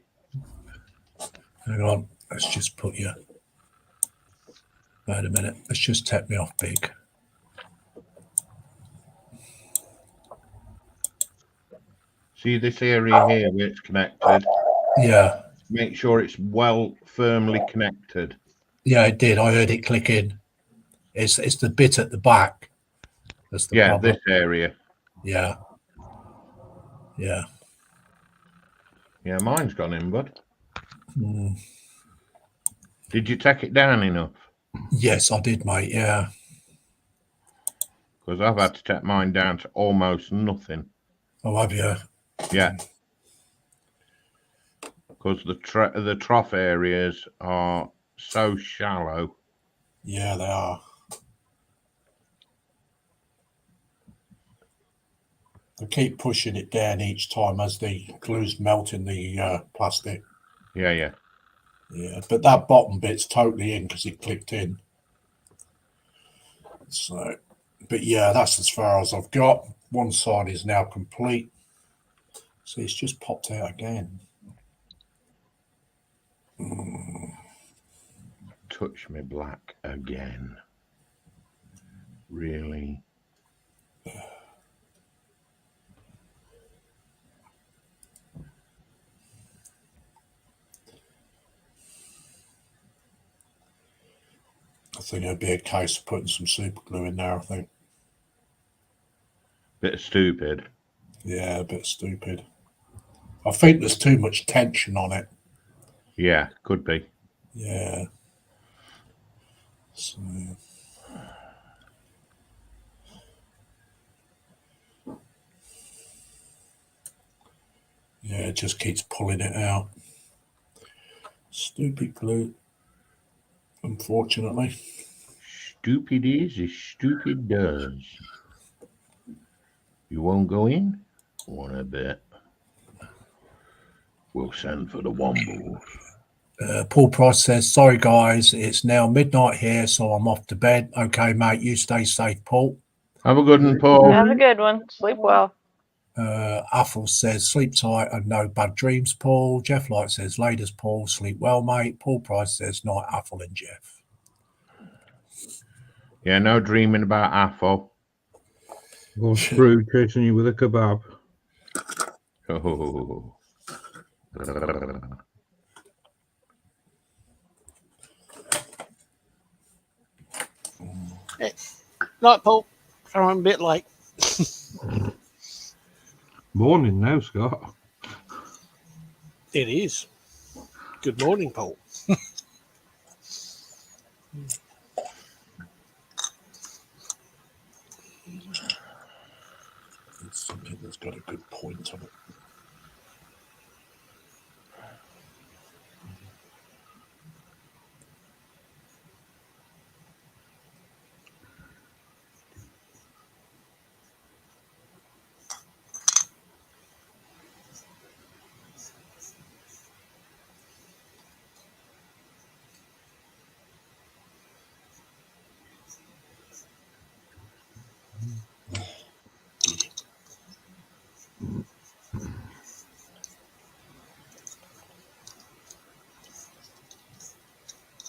Hang on, let's just put you. Wait a minute, let's just take me off big. See this area here where it's connected? Yeah. Make sure it's well firmly connected. Yeah, it did. I heard it click in. It's the bit at the back. That's the problem. This area. Yeah. Yeah. Yeah, mine's gone in, bud. Mm. Did you take it down enough? Yes, I did, mate. Yeah. Because I've had to take mine down to almost nothing. Oh, have you? Yeah. Because the trough areas are so shallow. Yeah, they are. I keep pushing it down each time as the glue's melting the plastic. Yeah, yeah. Yeah, but that bottom bit's totally in because it clicked in. So, but yeah, that's as far as I've got. One side is now complete. See, it's just popped out again. Touch me black again. Really? I think it'd be a case of putting some super glue in there, I think. Bit stupid. Yeah, a bit stupid. I think there's too much tension on it. Yeah, could be. Yeah. So. Yeah, it just keeps pulling it out. Stupid glue. Unfortunately. Stupid is as stupid does. You won't go in? What a bit. We'll send for the Wombles. Paul Price says, sorry guys, it's now midnight here, so I'm off to bed. Okay, mate, you stay safe, Paul. Have a good one, Paul. Have a good one. Sleep well. Athel says, sleep tight and no bad dreams, Paul. Jeff Light says, ladies, Paul, sleep well, mate. Paul Price says, night, Athel and Jeff. Yeah, no dreaming about Athel. Or Sprue chasing you with a kebab. Oh. Night, Paul. Sorry, I'm a bit late. Morning now, Scott. It is. Good morning, Paul. It's something that's got a good point on it.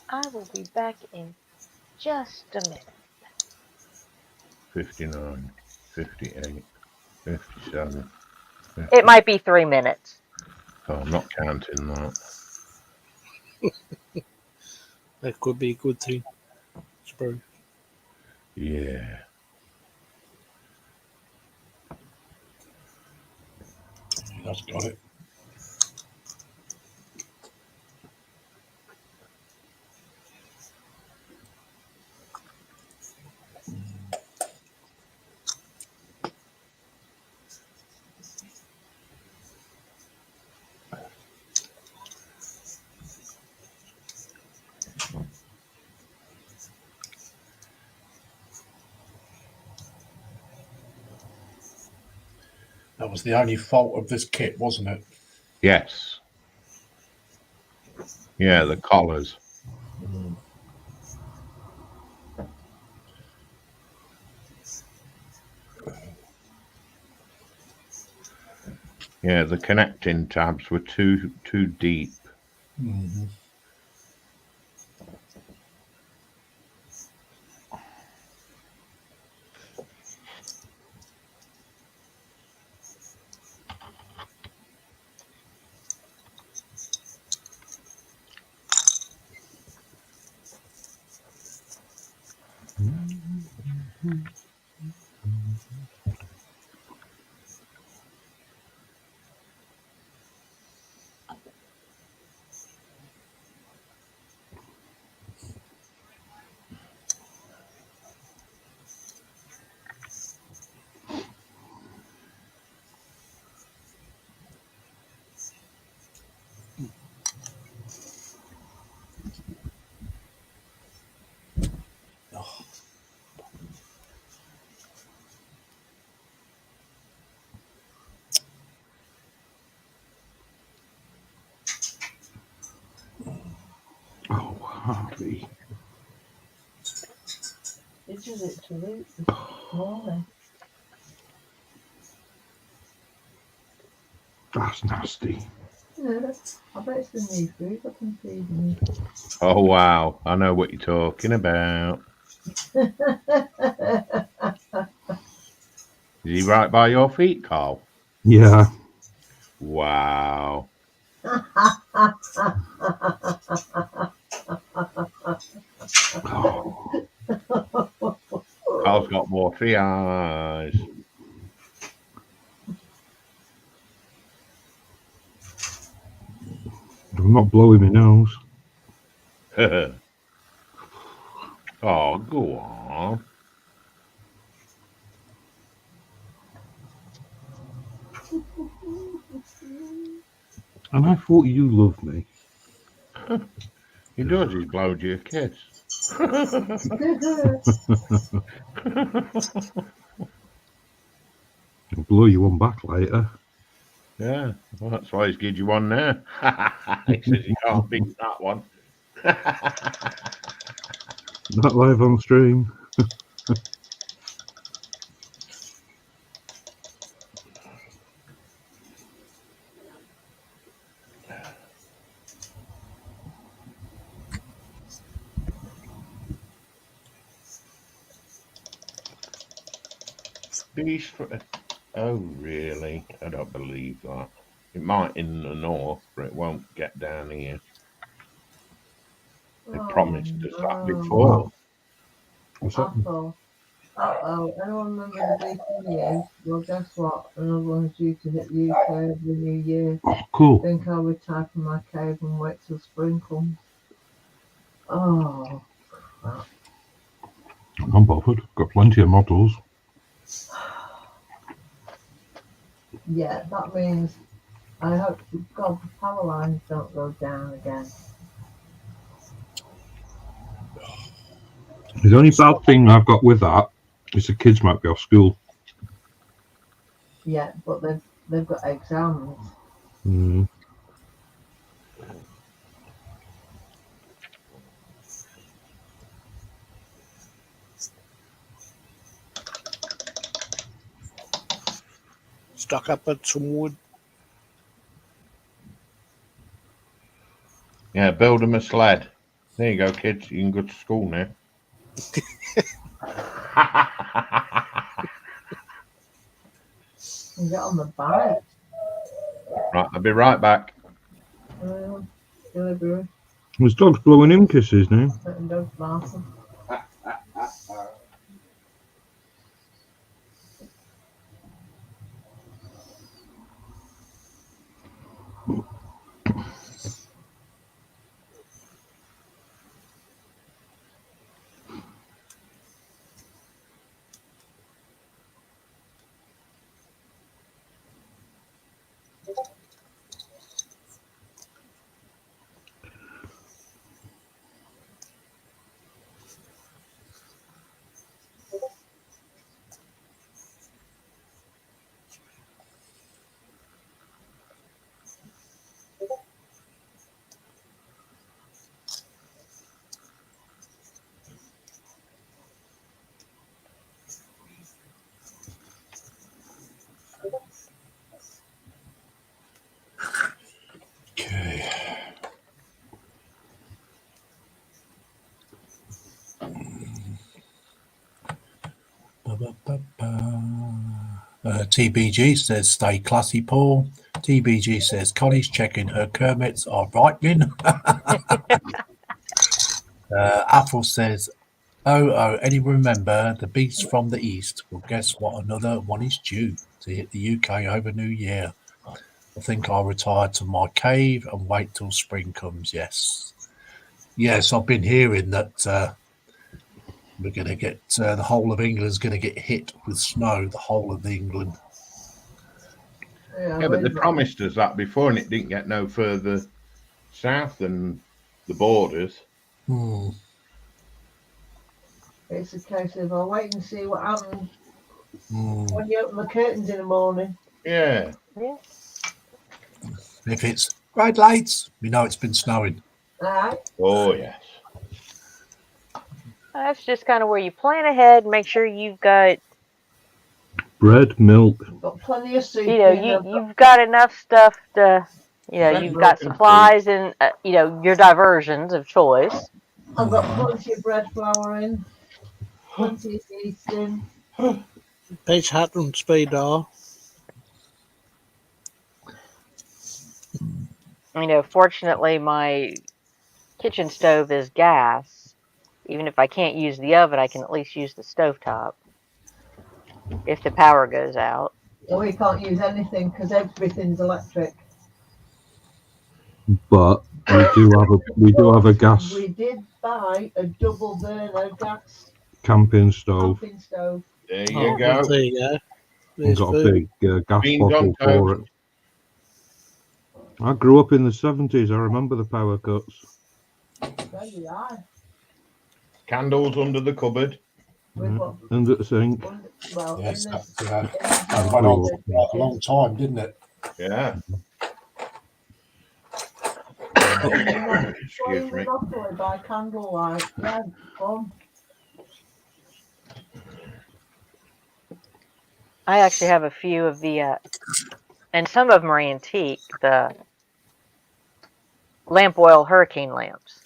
I will be back in just a minute. 59, 58, 57. It might be 3 minutes. Oh, I'm not counting that. That could be a good thing. Sprue. Yeah. That's got it. That was the only fault of this kit, wasn't it? Yes. Yeah, the collars. Yeah, the connecting tabs were too deep. Mm-hmm. Oh, Harvey. It's just it to eat this morning. That's nasty. Yeah, I bet it's the new food I can feed me. Oh, wow. I know what you're talking about. Is he right by your feet, Carl? Yeah. Wow. Oh, Carl's got watery eyes. I'm not blowing my nose. Oh, go on. And I thought you loved me. He does. He's blowed you a kiss. blow you one back later. Yeah, well, that's why he's given you one now. He says you can't beat that one. Not live on stream. Beast for... Oh, really? I don't believe that. It might in the north, but it won't get down here. They promised us that before. What's that? Uh-oh, anyone remember the beast news? Well, guess what? Another one's due to hit the UK over the new year. Oh, cool. Think I'll retire from my cave and wait till spring comes. Oh, crap. I'm bothered. Got plenty of models. Yeah, that means I hope to God the power lines don't go down again. The only bad thing I've got with that is the kids might be off school. Yeah, but they've got exams. Mm. Stuck up at some wood. Yeah, build them a sled. There you go, kids. You can go to school now. And get on the bike. Right, I'll be right back. Delivery. His dog's blowing him kisses now. Letting dogs barking. Okay. TBG says, stay classy, Paul. TBG says, Connie's checking her Kermits are ripening. Athel says, oh, any remember the beast from the east? Well, guess what? Another one is due to hit the UK over New Year. I think I'll retire to my cave and wait till spring comes. Yes, I've been hearing that we're going to get the whole of England's going to get hit with snow. The whole of England. Yeah, but they promised us that before, and it didn't get no further south than the borders. It's a case of I'll wait and see what happens when you open the curtains in the morning. Yeah. If it's red lights, we know it's been snowing. All right. Oh, yes. That's just kind of where you plan ahead, make sure you've got, Bread, milk. Got plenty of soup. you've got enough stuff to, you've got supplies and, your diversions of choice. I've got plenty of bread flour in, plenty of yeast in. Peach hat and speed dial. Fortunately, my kitchen stove is gas. Even if I can't use the oven, I can at least use the stovetop if the power goes out. Well, we can't use anything because everything's electric. But we do have a gas We did buy a double burner gas camping stove. There you go. There you go. We've got a big gas Beans bottle on for toast. it. I grew up in the 70s. I remember the power cuts. There you are. Candles under the cupboard. With what? Under the sink. Well, Yes, in that, the, that went on for quite a long time, didn't it? Yeah. Excuse playing me. Monopoly by candlelight. Yeah, fun. I actually have a few of the, and some of them are antique. The lamp oil hurricane lamps,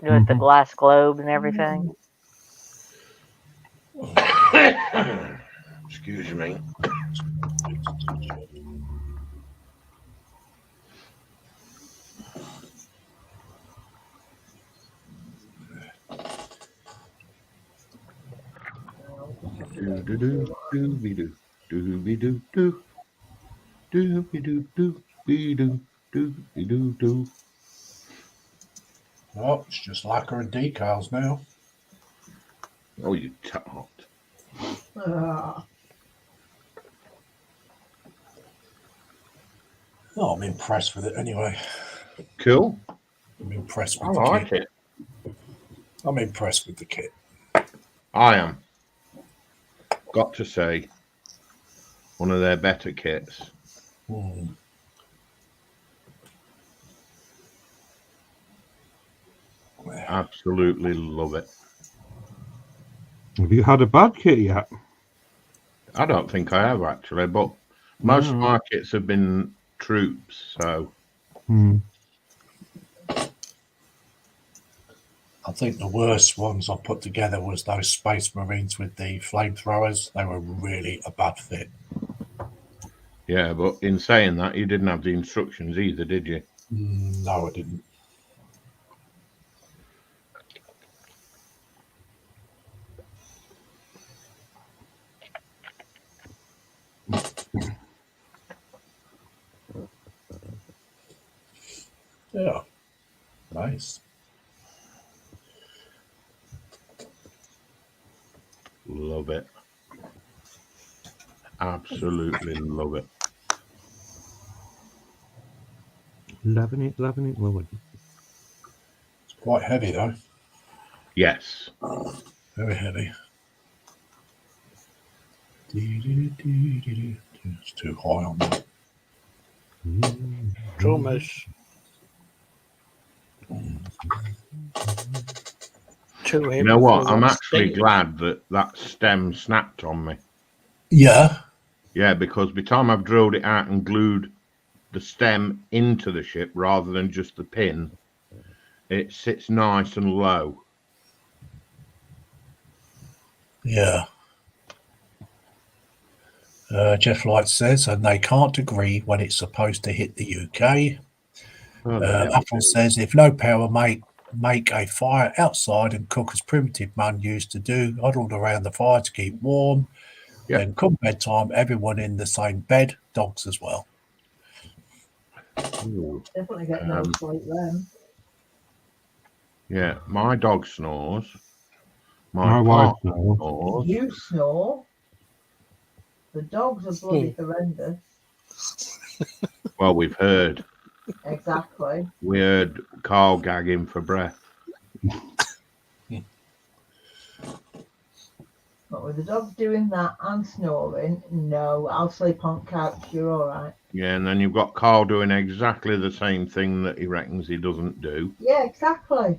with the glass globe and everything. Excuse me. Do do do do be do do be do do do be do do be do be do. Oh, it's just lacquer and decals now. Oh, you tart. Oh, I'm impressed with it anyway. Cool. I'm impressed I with the like kit. it. I'm impressed with the kit. I am. Got to say, one of their better kits. Mm. Absolutely love it. Have you had a bad kit yet? I don't think I have actually, but most of my kits have been troops, so I think the worst ones I put together was those Space Marines with the flamethrowers. They were really a bad fit. yeah, but in saying that, you didn't have the instructions either, did you? No, I didn't. Yeah, nice. Love it. Absolutely love it. Loving it, loving it, loving it. It's quite heavy though. Yes. Very heavy. It's too high on that. Almost too heavy. You know what? for I'm one actually stick. glad that stem snapped on me. Yeah. Yeah, because by the time I've drilled it out and glued the stem into the ship rather than just the pin, it sits nice and low. Yeah. Jeff Light says, and they can't agree when it's supposed to hit the UK. Apple says, if no power, make a fire outside and cook as primitive man used to do, huddled around the fire to keep warm. Yeah. Then come bedtime, everyone in the same bed, dogs as well. Ooh. Definitely get no sleep then. Yeah, my dog snores. My wife snores. snores. You snore. The dogs are bloody horrendous. Well, we've heard. Exactly. We heard Carl gagging for breath. But with the dogs doing that and snoring, no, I'll sleep on couch. You're all right. Yeah, and then you've got Carl doing exactly the same thing that he reckons he doesn't do. Yeah, exactly.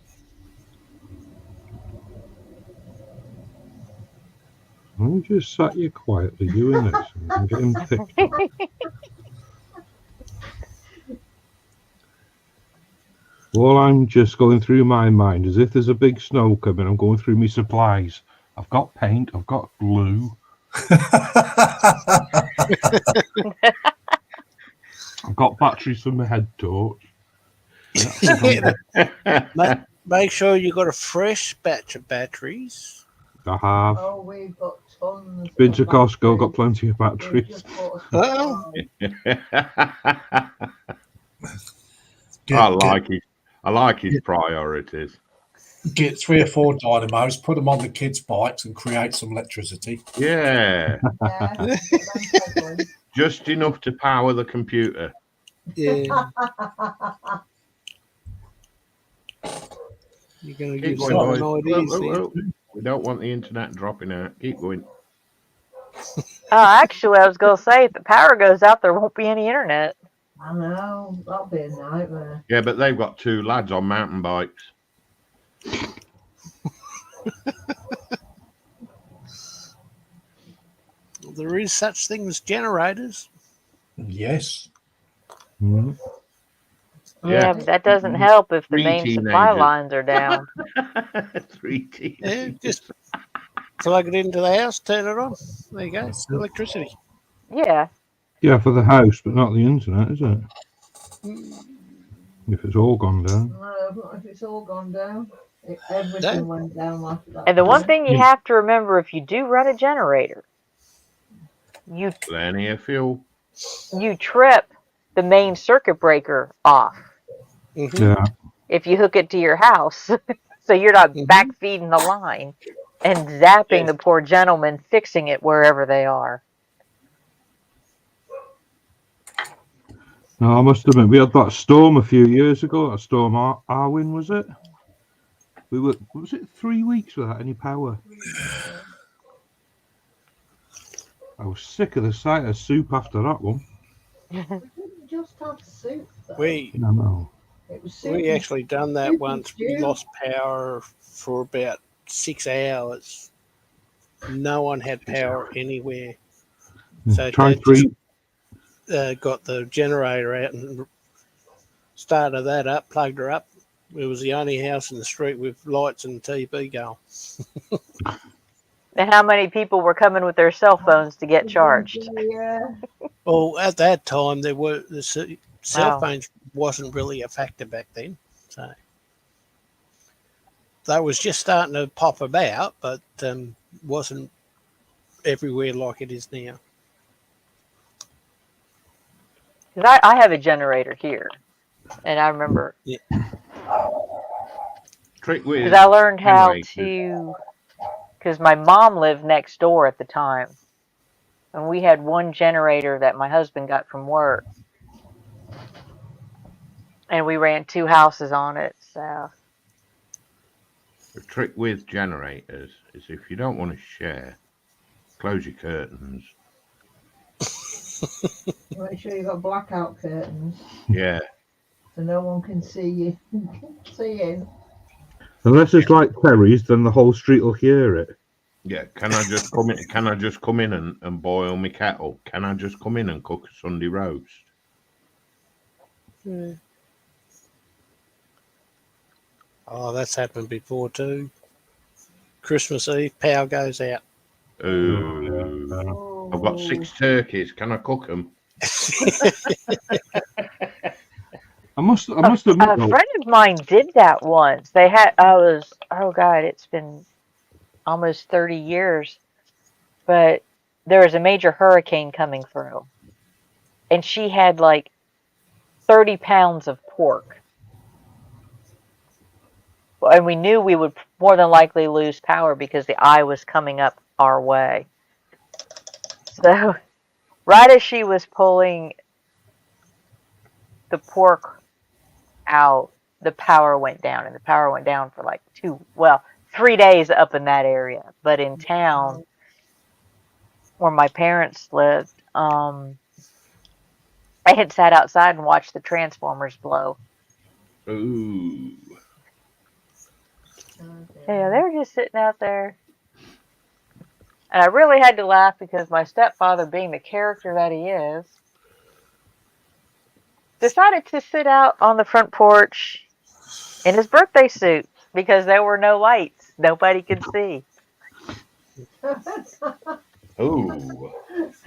I just sat here quietly doing this and getting picked up. All I'm just going through my mind is if there's a big snow coming, I'm going through my supplies. I've got paint, I've got glue, I've got batteries for my head torch. Make sure you got a fresh batch of batteries. I have. Oh, we've got tons. Been to of Costco, batteries. got plenty of We've batteries. just bought a I like his priorities. Get 3 or 4 dynamos, put them on the kids' bikes, and create some electricity. Yeah, yeah, just enough to power the computer. Yeah. You're going to give Keep going, some boys. ideas Whoa, whoa, then. We don't want the internet dropping out. Keep going. Actually, I was going to say, if the power goes out, there won't be any internet. I know, that'll be a nightmare. Yeah, but they've got 2 lads on mountain bikes. There is such thing as generators. Yes. Mm. Yeah, but that doesn't help if the 3 main supply teenagers. lines are down. 3 Yeah, teenagers. just plug it into the house, turn it on. There you go. That's it. Electricity. Yeah. Yeah, for the house, but not the internet, is it? If it's all gone down. No, if it's all gone down, everything went down like that. And the one thing you have to remember, if you do run a generator, you Plenty of fuel. trip the main circuit breaker off Yeah. if you hook it to your house. So you're not backfeeding the line and zapping the poor gentleman fixing it wherever they are. No, I must admit, we had that storm a few years ago. That storm Arwen, was it? Was it 3 weeks without any power? I was sick of the sight of soup after that one. We didn't just have soup, though. No. It was soup We and- actually done that soup and once. We stew. lost power for about 6 hours. No one had power anywhere. So Try Dad 3. got the generator out and started that up, plugged her up. It was the only house in the street with lights and TV going. And how many people were coming with their cell phones to get charged? Yeah. Well, at that time, the cell Wow. phones wasn't really a factor back then. So that was just starting to pop about, but wasn't everywhere like it is now. 'Cause I have a generator here, and I remember Trick with because I learned how generators. to. Because my mom lived next door at the time, and we had one generator that my husband got from work, and we ran 2 houses on it. So The trick with generators is if you don't want to share, close your curtains. Make sure you've got blackout curtains Yeah. so no one can see you. See you. Unless it's like Terry's, then the whole street will hear it. Yeah. Can I just come in? Can I just come in and boil my kettle? Can I just come in and cook a Sunday roast? Oh, that's happened before too. Christmas Eve, power goes out. Ooh. I've got 6 turkeys. Can I cook them? I must a admit, though, friend of mine did that once. They had it's been almost 30 years, but there was a major hurricane coming through, and she had like 30 pounds of pork. And we knew we would more than likely lose power because the eye was coming up our way. So, right as she was pulling the pork out, the power went down. And the power went down for like 3 days up in that area. But in town, where my parents lived, I had sat outside and watched the transformers blow. Ooh. Yeah, they were just sitting out there. And I really had to laugh because my stepfather, being the character that he is, decided to sit out on the front porch in his birthday suit because there were no lights. Nobody could see. Ooh.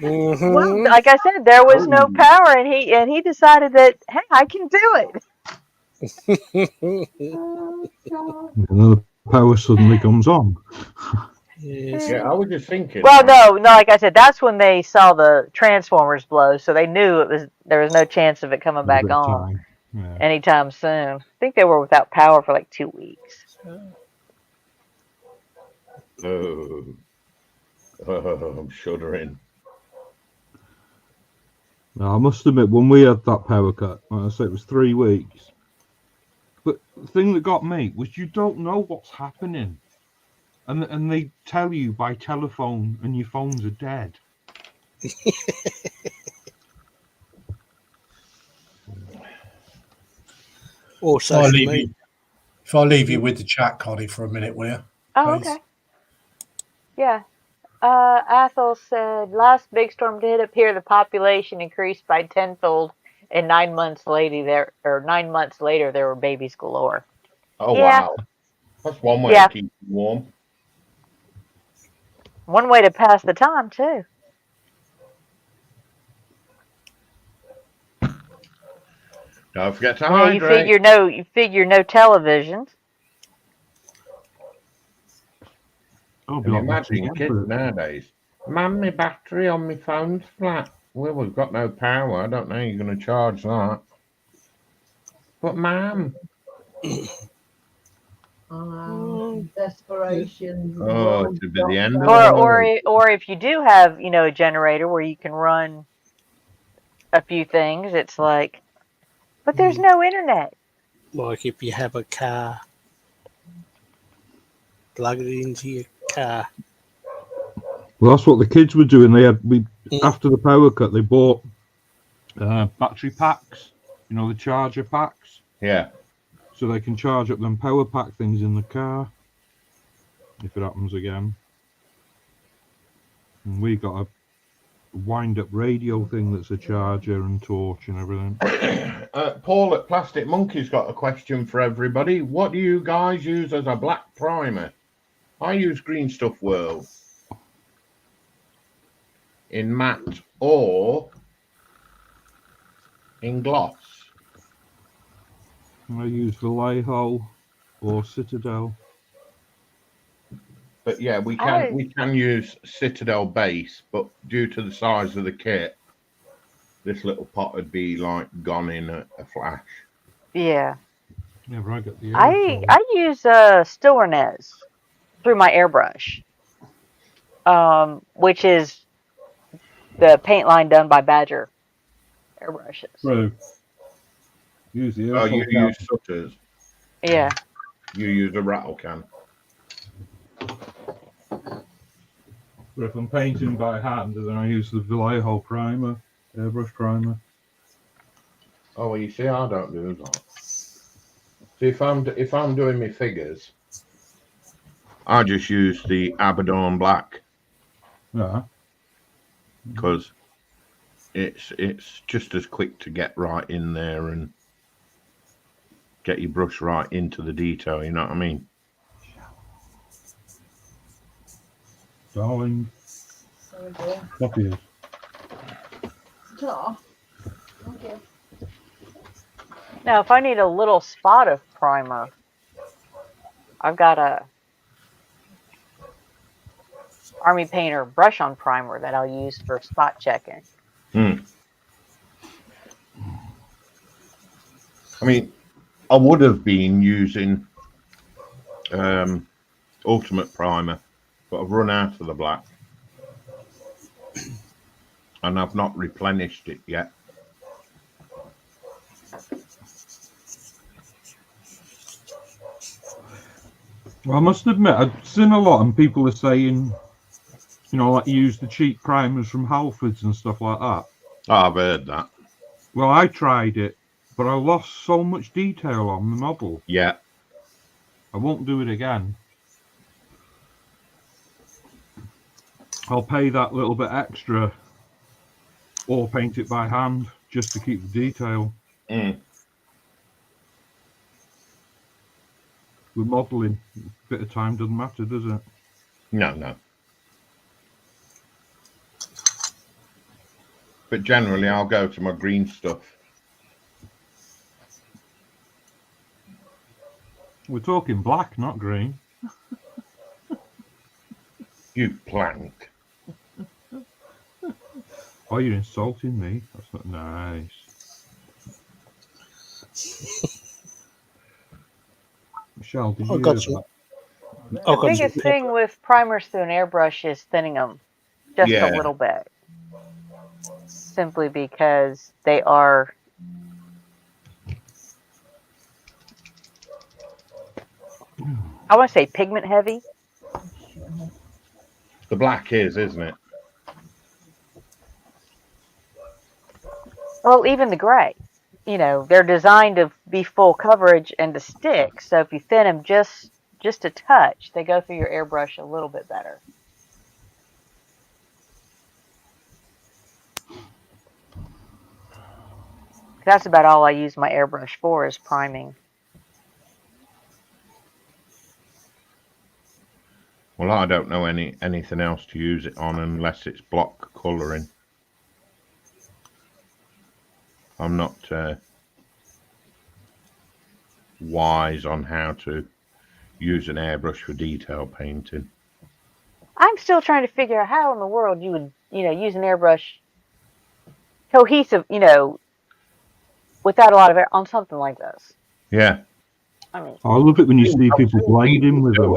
Well, like I said, there was no power, and he decided that, hey, I can do it. Oh, God. and then the power suddenly comes on. Yes. Yeah, I was just thinking. Well, no, like I said, that's when they saw the transformers blow, so they knew there was no chance of it coming back on Time. Yeah. anytime soon. I think they were without power for like 2 weeks. Oh, I'm shuddering. Now, I must admit, when we had that power cut, like I said, it was 3 weeks. But the thing that got me was you don't know what's happening. And they tell you by telephone, and your phones are dead. Or If I social leave media. you, if I leave you with the chat, Connie, for a minute, will you? Oh, Please? okay. Yeah. Athol said, last big storm did appear the population increased by tenfold, and 9 months later, there were babies galore. Oh, Yeah. wow. That's one way Yeah. to keep them warm. One way to pass the time too. Don't forget to Yeah, hydrate. you figure no televisions. Oh, And imagine kids nowadays. Mum, my battery on my phone's flat. Well, we've got no power. I don't know how you're going to charge that. But, Mum. Desperation. Oh, it should be the end of the world. Or if you do have, a generator where you can run a few things, it's like, but there's no internet. Like if you have a car, plug it into your car. Well, that's what the kids were doing. After the power cut, they bought battery packs. You know, the charger packs. Yeah. So they can charge up them power pack things in the car if it happens again. And we got a wind-up radio thing that's a charger and torch and everything. Paul at Plastic Monkey's got a question for everybody. What do you guys use as a black primer? I use Green Stuff World in matte or in gloss. I use Vallejo or Citadel. But yeah, we can use Citadel base, but due to the size of the kit, this little pot would be like gone in a flash. Yeah. Yeah, but I got the I use Stillernes through my airbrush, which is the paint line done by Badger airbrushes. Right. Use the Oh, you use Sutters. Yeah. You use a rattle can. But if I'm painting by hand, then I use the Vallejo primer, airbrush primer. Oh, well, you see, I don't do that. See, if I'm doing my figures, I just use the Abaddon Black. Yeah. Because it's just as quick to get right in there and get your brush right into the detail. You know what I mean? Darling. Copy it. Okay. Now, if I need a little spot of primer, I've got a Army Painter brush on primer that I'll use for spot checking. I mean, I would have been using Ultimate Primer, but I've run out of the black. And I've not replenished it yet. Well, I must admit, I've seen a lot, and people are saying, like use the cheap primers from Halfords and stuff like that. Oh, I've heard that. Well, I tried it, but I lost so much detail on the model. Yeah. I won't do it again. I'll pay that little bit extra or paint it by hand just to keep the detail. With modelling, a bit of time doesn't matter, does it? No. But generally, I'll go to my green stuff. We're talking black, not green. You plank. Oh, you're insulting me. That's not nice. Michelle, did you hear that? The biggest thing with primers through an airbrush is thinning them just a little bit. Simply because they are I want to say pigment heavy. The black is, isn't it? Well, even the gray, they're designed to be full coverage and to stick. So if you thin them just a touch, they go through your airbrush a little bit better. That's about all I use my airbrush for is priming. Well, I don't know anything else to use it on unless it's block colouring. I'm not wise on how to use an airbrush for detail painting. I'm still trying to figure out how in the world you would, use an airbrush cohesive, without a lot of air on something like this. Yeah. I mean, I love it when you see people blending with them.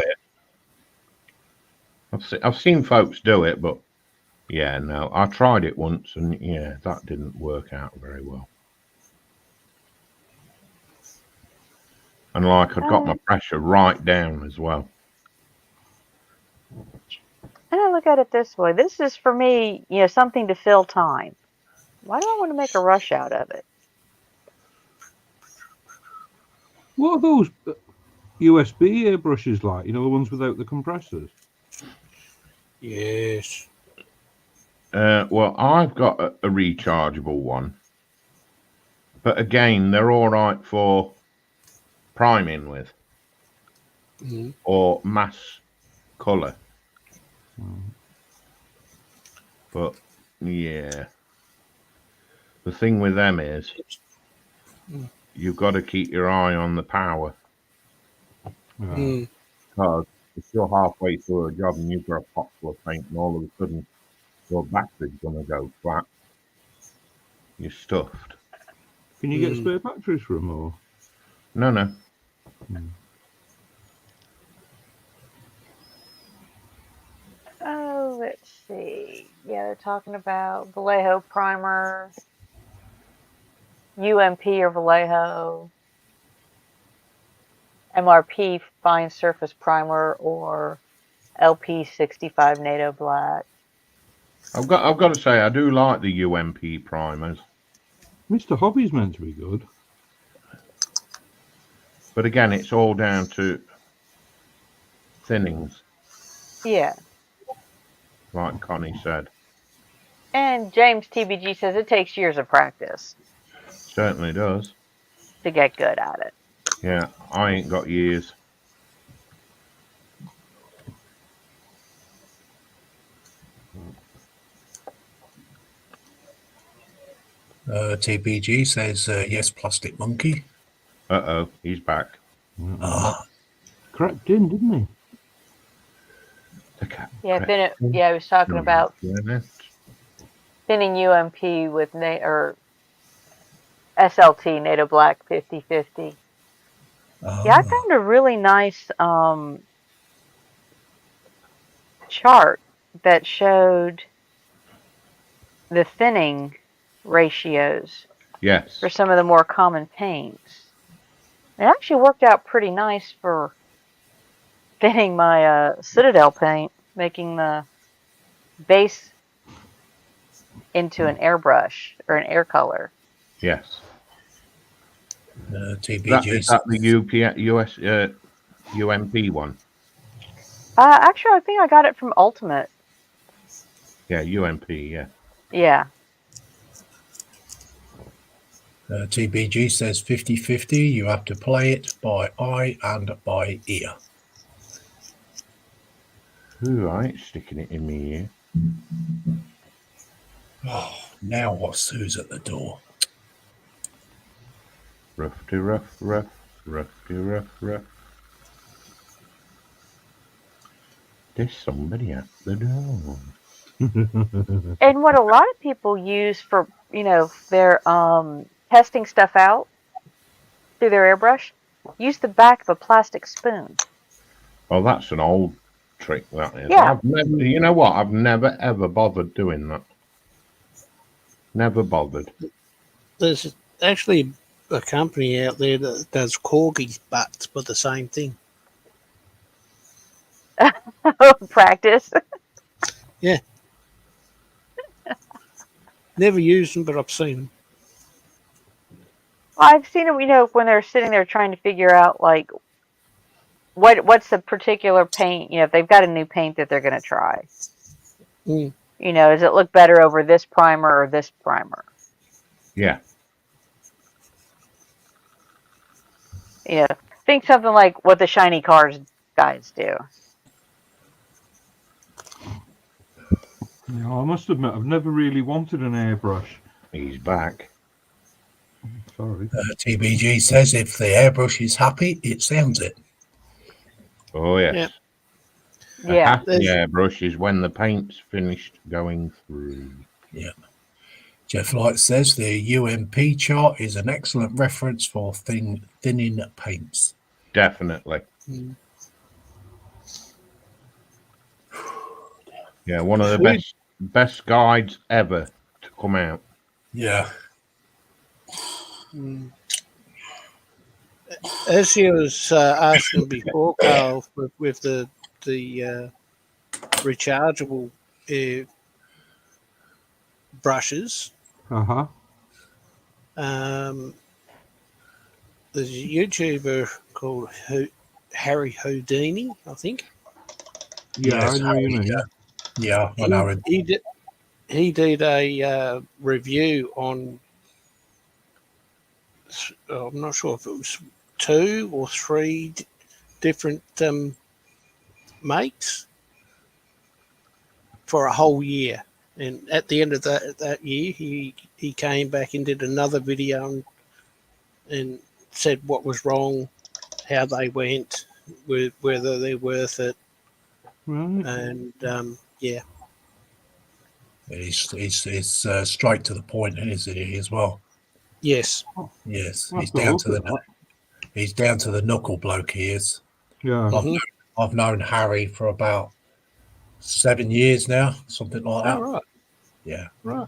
I've seen folks do it, but yeah, no, I tried it once and yeah, that didn't work out very well. And like I'd got my pressure right down as well. And I look at it this way. This is for me, something to fill time. Why do I want to make a rush out of it? What are those USB airbrushes like? The ones without the compressors? Yes. Well, I've got a rechargeable one. But again, they're all right for priming with. Mm-hmm. Or mass colour. But yeah, the thing with them is you've got to keep your eye on the power. Because if you're halfway through a job and you've got a pot full of paint and all of a sudden your battery's going to go flat, you're stuffed. Can you get spare batteries for them or? No. Oh, let's see. Yeah, they're talking about Vallejo primer, UMP or Vallejo, MRP fine surface primer, or LP65 NATO black. I've got to say I do like the UMP primers. Mr. Hobby's meant to be good. But again, it's all down to thinnings. Yeah. Like Connie said. And James TBG says it takes years of practice. Certainly does. To get good at it. Yeah, I ain't got years. TBG says, yes, Plastic Monkey. Uh-oh, he's back. Crept in, didn't he? Yeah, I was talking about thinning UMP with SLT NATO Black 50/50. Yeah, I found a really nice chart that showed the thinning ratios. Yes. For some of the more common paints. It actually worked out pretty nice for thinning my Citadel paint, making the base into an airbrush or an air color. Yes. TBG. Is that the UMP one? Actually, I think I got it from Ultimate. Yeah, UMP, yeah. Yeah. TBG says 50/50. You have to play it by eye and by ear. Ooh, I ain't sticking it in me ear. Oh, now what's who's at the door? Rough to rough, rough, rough to rough, rough. There's somebody at the door. And what a lot of people use for, their testing stuff out through their airbrush, use the back of a plastic spoon. Oh, that's an old trick, that is. Yeah. You know what? I've never, ever bothered doing that. Never bothered. There's actually a company out there that does corgi butts for the same thing. Practice. Never used them, but I've seen them. Well, I've seen them, when they're sitting there trying to figure out like what's the particular paint. If they've got a new paint that they're going to try. Mm. Does it look better over this primer or this primer? Yeah. Think something like what the shiny cars guys do. Yeah, I must admit, I've never really wanted an airbrush. He's back. Sorry. TBG says if the airbrush is happy, it sounds it. Oh, yes. Yep. A Yeah. happy airbrush is when the paint's finished going through. Yeah. Jeff Light says the UMP chart is an excellent reference for thinning paints. Definitely. Mm. Yeah, one of the best guides ever to come out. Yeah. Mm. As you was asking before, Carl, with the rechargeable brushes, Uh-huh. there's a YouTuber called Harry Houdini, I think. Yeah, Yes, I know you mean. Yeah, I know him. He did a review on, I'm not sure if it was 2 or 3 different makes for a whole year. And at the end of that year, he came back and did another video and said what was wrong, how they went, whether they're worth it, Right. and yeah. He's straight to the point, isn't he, as well? Yes. Yes, I'll he's have to down look to at that. he's down to the knuckle bloke. He is. Yeah. I've known Harry for about 7 years now, something like that. Oh, right. Yeah. Right.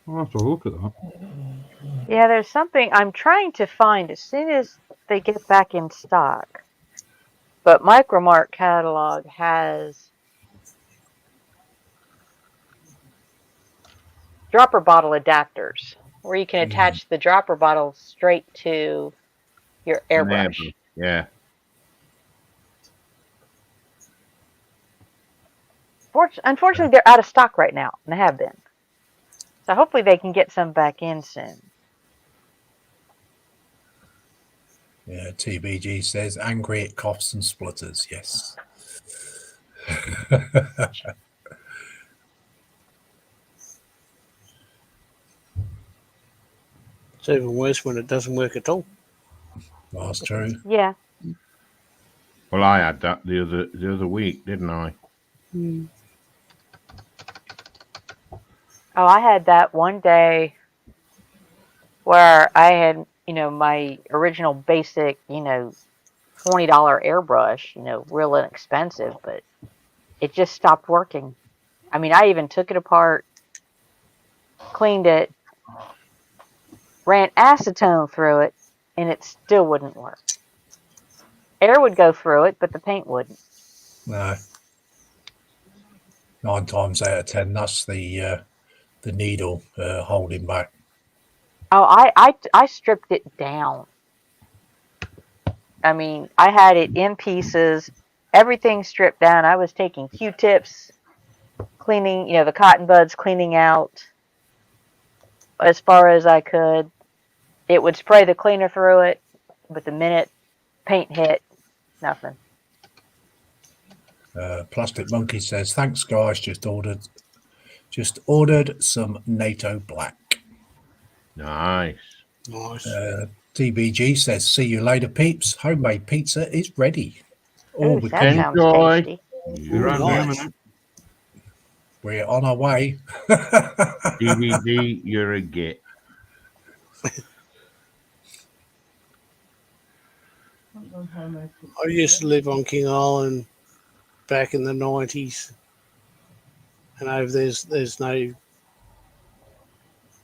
I'll have to look at that. Yeah, there's something I'm trying to find as soon as they get back in stock. But Micromark catalog has dropper bottle adapters where you can attach the dropper bottle straight to your airbrush. Yeah. Unfortunately, they're out of stock right now, and they have been. So hopefully they can get some back in soon. Yeah, TBG says angry at coughs and splutters. Yes. It's even worse when it doesn't work at all. That's true. Yeah. Well, I had that the other week, didn't I? Mm. Oh, I had that one day where I had, my original basic, $20 airbrush, real inexpensive, but it just stopped working. I mean, I even took it apart, cleaned it, ran acetone through it, and it still wouldn't work. Air would go through it, but the paint wouldn't. No. 9 times out of 10, that's the needle holding back. Oh, I stripped it down. I mean, I had it in pieces, everything stripped down. I was taking Q-tips, cleaning, the cotton buds, cleaning out as far as I could. It would spray the cleaner through it, but the minute paint hit, nothing. Plastic Monkey says, thanks guys, just ordered some NATO black. Nice. TBG says, see you later peeps, homemade pizza is ready. Ooh, we that sounds enjoy. tasty. You're on there, Nice. minute. We're on our way. DVD, you're a git. I used to live on King Island back in the 90s, and over there's no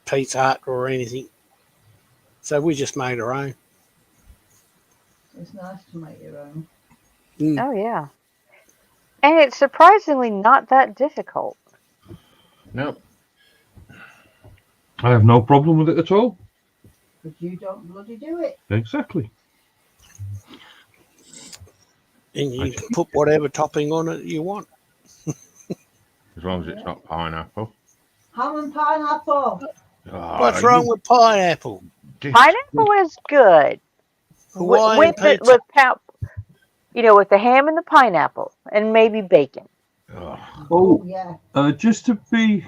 Pizza Hut or anything, so we just made our own. It's nice to make your own. Mm. Oh, yeah. And it's surprisingly not that difficult. No. I have no problem with it at all. But you don't bloody do it. Exactly. And you can put whatever topping on it you want. As long as it's not pineapple. Ham and pineapple. Oh, What's wrong with pineapple? Pineapple is good. Hawaiian With pizza. with the ham and the pineapple and maybe bacon. Oh, Yeah. just to be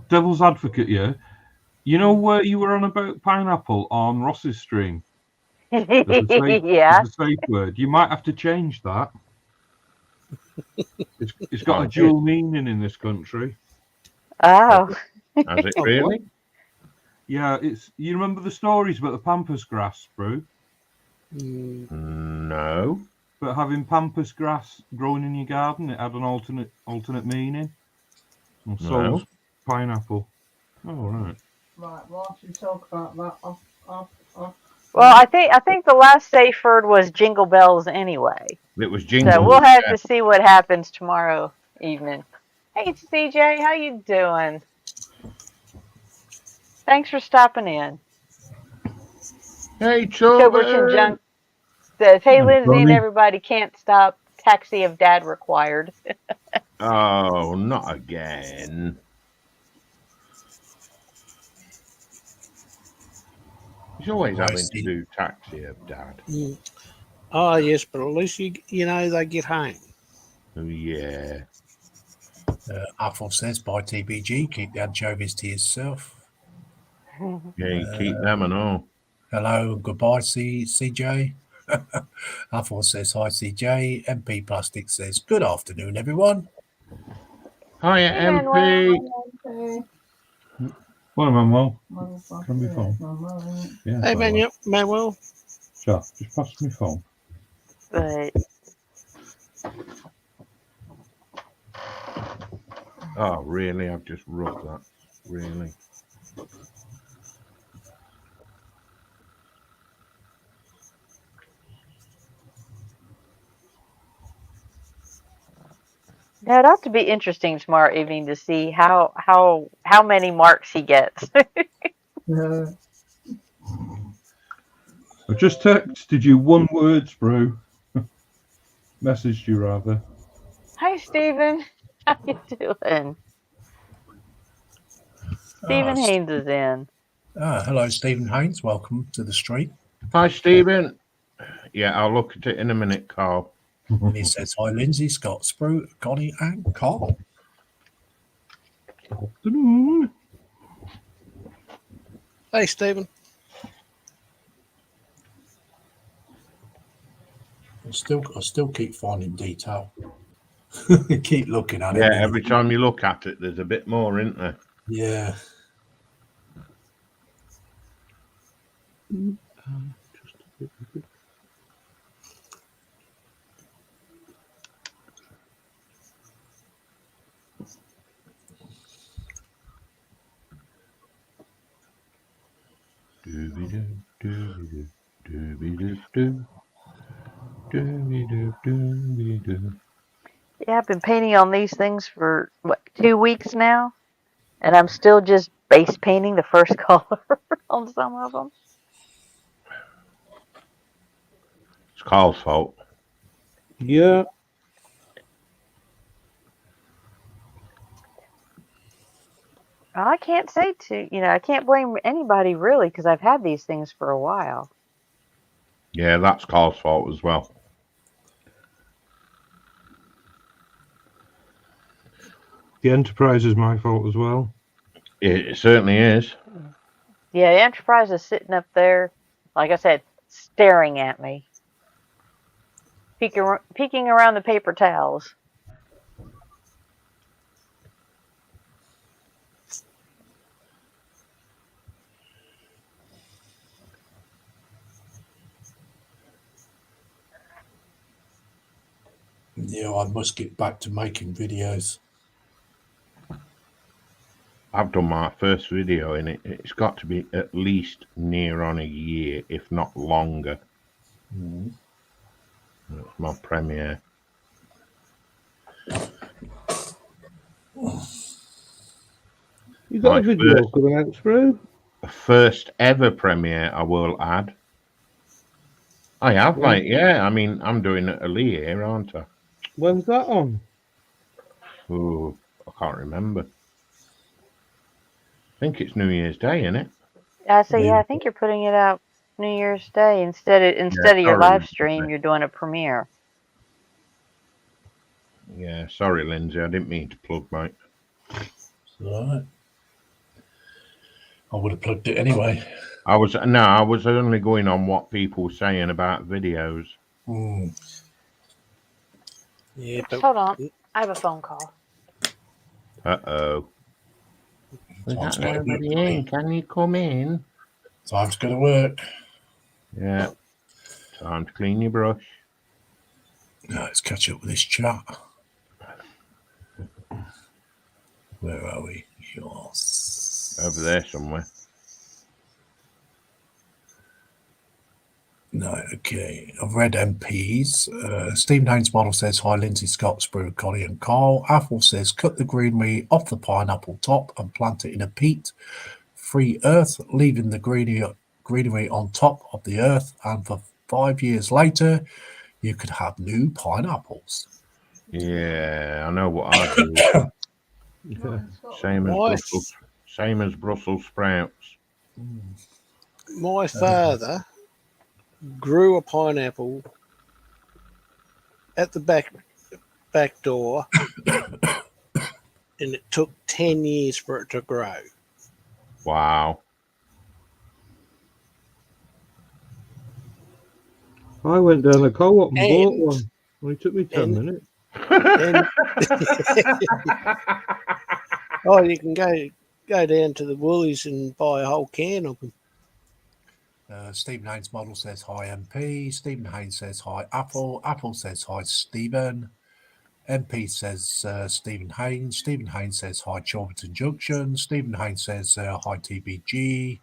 devil's advocate, you know where you were on about pineapple on Ross's stream? Yeah. There's a safe word. You might have to change that. It's got a dual meaning in this country. Oh. Has it really? Yeah, you remember the stories about the pampas grass, bro? No. But having pampas grass growing in your garden, it had an alternate meaning. And so's pineapple. Oh, right. Right, we'll have to talk about that off. Well, I think the last safe word was jingle bells anyway. It was jingle. So we'll have to see what happens tomorrow evening. Hey, CJ, how you doing? Thanks for stopping in. Hey, Silverton Junk says, hey, Lindsay and Tony. everybody can't stop. Taxi of dad required. Oh, not again. He's always having to do taxi of dad. Oh, yes, but at least you know they get home. Oh, yeah. Apple says, by TBG, keep the anchovies to yourself. Yeah, you keep them and all. Hello, goodbye, CJ. Apple says, hi, CJ. MP Plastic says, good afternoon, everyone. Hiya, MP. Well, Manuel, can be phone. Yeah, Hey, Manuel. Sure, just pass me phone. But Oh, really? I've just rubbed that. Really? yeah, it ought to be interesting tomorrow evening to see how many marks he gets. I just texted you one word, bro. Messaged you rather. Hi, Stephen. How you doing? Stephen Haynes is in. Hello, Stephen Haynes. Welcome to the stream. Hi, Stephen. Yeah, I'll look at it in a minute, Carl. And he says, hi, Lindsay, Scott, Sprue, Connie, and Carl. Afternoon. Hey, Stephen. I still keep finding detail. Keep looking at it. Yeah, every time you look at it, there's a bit more, isn't there? Yeah. Yeah, I've been painting on these things for 2 weeks now, and I'm still just base painting the first color on some of them. It's Carl's fault. Yeah. I can't say I can't blame anybody really because I've had these things for a while. Yeah, that's Carl's fault as well. The Enterprise is my fault as well. It certainly is. Yeah, the Enterprise is sitting up there, like I said, staring at me, peeking around the paper towels. Yeah, I must get back to making videos. I've done my first video in it. It's got to be at least near on a year, if not longer. Mm. It's my premiere. You got My a video coming out, Sprue? first ever premiere, I will add. I have, When- mate. Yeah, I mean, I'm doing a Lee here, aren't I? When's that on? Oh, I can't remember. I think it's New Year's Day, isn't it? So yeah, I think you're putting it out New Year's Day instead of your sorry, live Lindsay. stream. You're doing a premiere. Yeah, sorry, Lindsay. I didn't mean to plug, mate. It's all right. I would have plugged it anyway. I was only going on what people were saying about videos. Yeah, Oops, hold on. I have a phone call. Uh-oh. We Time's got got to nobody work. in. Can you come in? Time's going to work. Yeah. Time to clean your brush. No, let's catch up with this chat. Where are we? Yours. Over there somewhere. No, okay. I've read MPs. Stephen Haynes model says, hi, Lindsay, Scott, Sprue, Connie and Carl. Apple says, cut the greenery off the pineapple top and plant it in a peat. Free earth, leaving the greenery on top of the earth. And for 5 years later, you could have new pineapples. Yeah, I know what I do. Yeah. Same as Brussels sprouts. my father grew a pineapple at the back door, and it took 10 years for it to grow. Wow. I went down the co-op and bought And- one. Well, it took me 10 minutes. And oh, you can go down to the Woolies and buy a whole can of them. Stephen Haynes model says, hi, MP. Stephen Haynes says, hi, Apple. Apple says, hi, Stephen. MP says, Stephen Haynes. Stephen Haynes says, hi, Chorlton Junction. Stephen Haynes says, hi, TBG.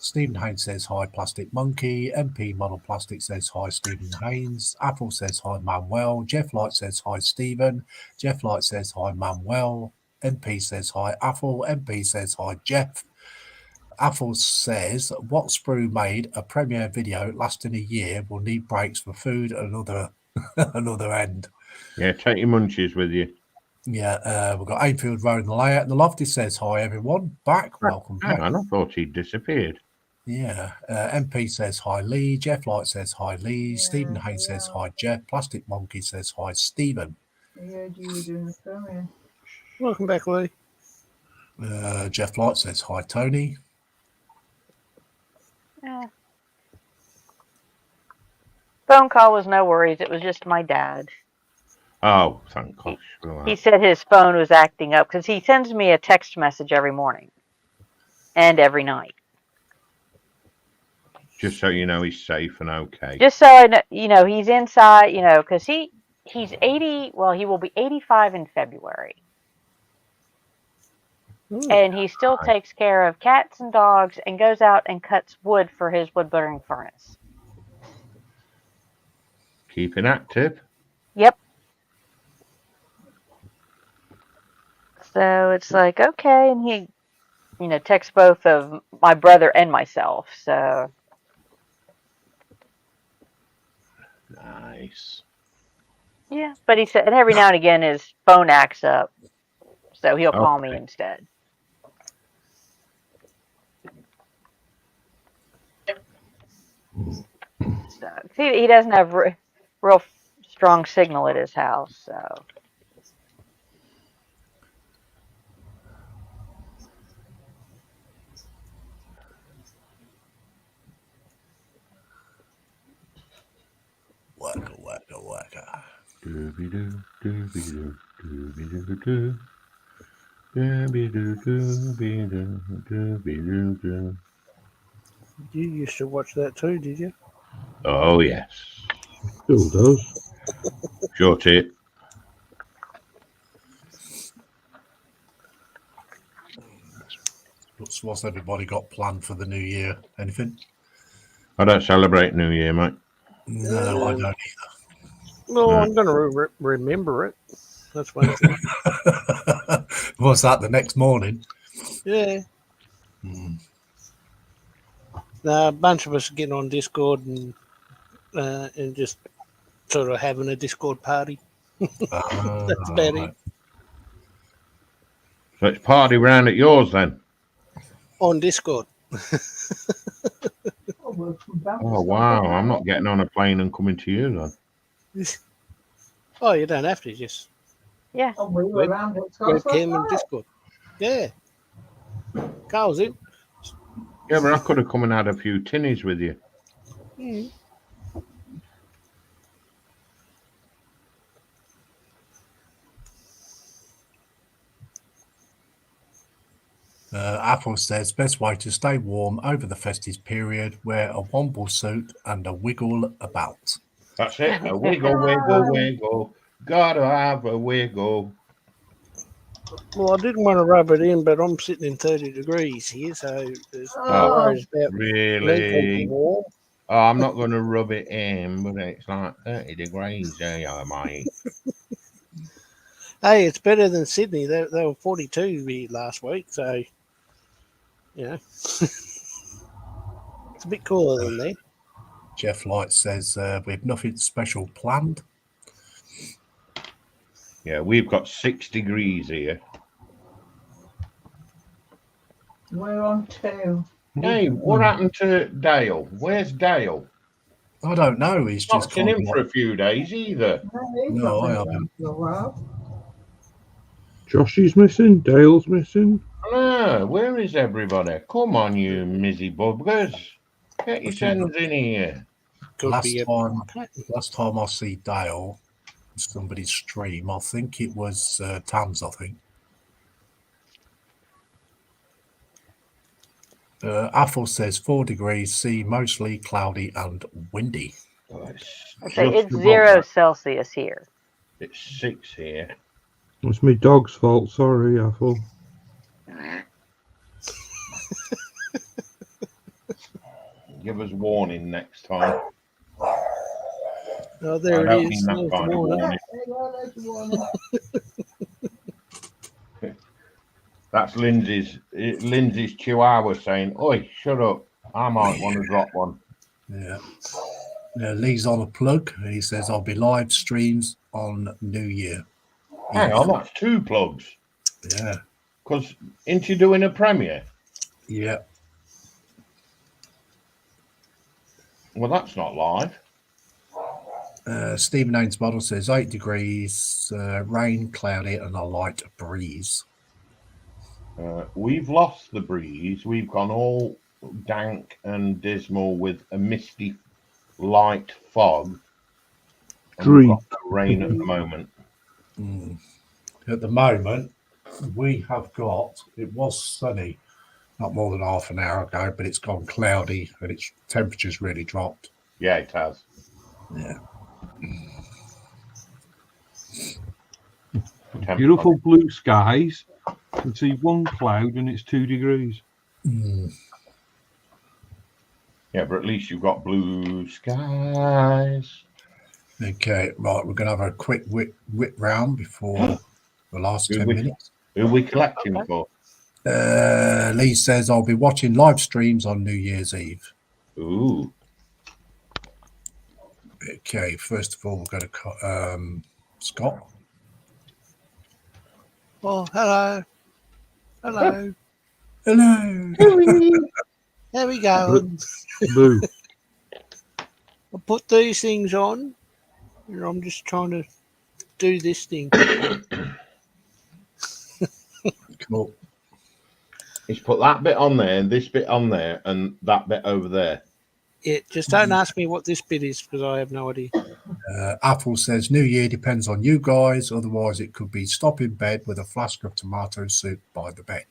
Stephen Haynes says, hi, Plastic Monkey. MP Model Plastic says, hi, Stephen Haynes. Apple says, hi, Manuel. Jeff Light says, hi, Stephen. Jeff Light says, hi, Manuel. MP says, hi, Apple. MP says, hi, Jeff. Apple says, what Sprue made a premiere video lasting a year will need breaks for food and another end. Yeah, take your munchies with you. Yeah, we've got Ainfield Road and the layout. The Lofty says, hi, everyone. Back. Welcome back. Hang on, I thought he'd disappeared. Yeah, MP says hi Lee, Jeff Light says hi Lee, Stephen Haynes says hi Jeff, Plastic Monkey says hi Stephen. I heard you were doing the premiere. Welcome back, Lee. Jeff Light says hi Tony. Yeah. Phone call was no worries. It was just my dad. Oh, thank gosh. for He that. said his phone was acting up because he sends me a text message every morning and every night. Just so you know he's safe and okay. Just so I know, he's inside, because he's 80. Well, he will be 85 in February. And he still takes care of cats and dogs and goes out and cuts wood for his wood burning furnace. Keeping active. Yep. So it's like, okay. And he, texts both of my brother and myself. So. Nice. Yeah. But he said, and every now and again his phone acts up. So he'll call me instead. So, see, he doesn't have real strong signal at his house, so. Waka waka waka. Dooby doo, dooby doo, dooby doo doo. Dooby doo, dooby doo, dooby doo doo. You used to watch that too, did you? Oh, yes. Still does. Short it. What's everybody got planned for the new year? Anything? I don't celebrate New Year, mate. No, I don't No, No. I'm going to remember it. That's one thing. either. What's that, the next morning? Yeah. Mm. Now, a bunch of us are getting on Discord and just sort of having a Discord party. That's about Right. it. So it's party round at yours then. On Discord. Oh wow! I'm not getting on a plane and coming to you then. Oh, you don't have to. Just Yeah. Oh, we were around at Scott's last webcam and night. Discord. Yeah. Carl's in. Yeah, but I could have come and had a few tinnies with you. Mm. Apple says best way to stay warm over the festive period: wear a womble suit and a wiggle about. That's it. A wiggle, wiggle, wiggle. Gotta have a wiggle. Well, I didn't want to rub it in, but I'm sitting in 30 degrees here, so there's no worries about me keeping Really? warm. Oh, I'm not going to rub it in, but it's like 30 degrees there, mate. Hey, it's better than Sydney. They were 42 here last week, so you know it's a bit cooler than there. Jeff Light says we've nothing special planned. Yeah, we've got 6 degrees here. We're on 2. Hey, what happened to Dale? Where's Dale? I don't know. He's Not just seen kind him of for a few days either. No, I haven't. Joshy's missing. Dale's missing. No, where is everybody? Come on, you mizzy buggers. Get your sends in here. Could last be a time I see Dale, somebody's stream. I think it was Tams. I think. Athel says 4 degrees C, mostly cloudy and windy. Oh, It's 0 Celsius here. It's 6 here. It's my dog's fault. Sorry, Athel. Give us warning next time. Oh, there I it don't is. mean that There's the kind of warning. warning. That's Lindsay's chihuahua saying, "Oi, shut up. I might want to drop one." Yeah. Lee's on a plug. He says I'll be live streams on New Year. Hang on, that's 2 plugs. Yeah. Because ain't you doing a premiere? Yeah. Well, that's not live. Stephen Haynes model says 8 degrees, rain, cloudy, and a light breeze. We've lost the breeze. We've gone all dank and dismal with a misty light fog. And we've got no rain at the moment. At the moment, we have got, it was sunny not more than half an hour ago, but it's gone cloudy and its temperature's really dropped. Yeah, it has. Yeah. Beautiful blue skies. You can see one cloud and it's 2 degrees. Yeah, but at least you've got blue skies. Okay, right, we're going to have a quick whip round before the last 10 minutes. Who are we collecting for? Lee says I'll be watching live streams on New Year's Eve. Ooh. Okay, first of all, we're going to Scott. Oh, hello. Hello. Hello. There we go. Boo. I put these things on, and I'm just trying to do this thing. Cool. He's put that bit on there, and this bit on there, and that bit over there. Yeah, just don't ask me what this bit is because I have no idea. Apple says New Year depends on you guys. Otherwise, it could be stop in bed with a flask of tomato soup by the bed.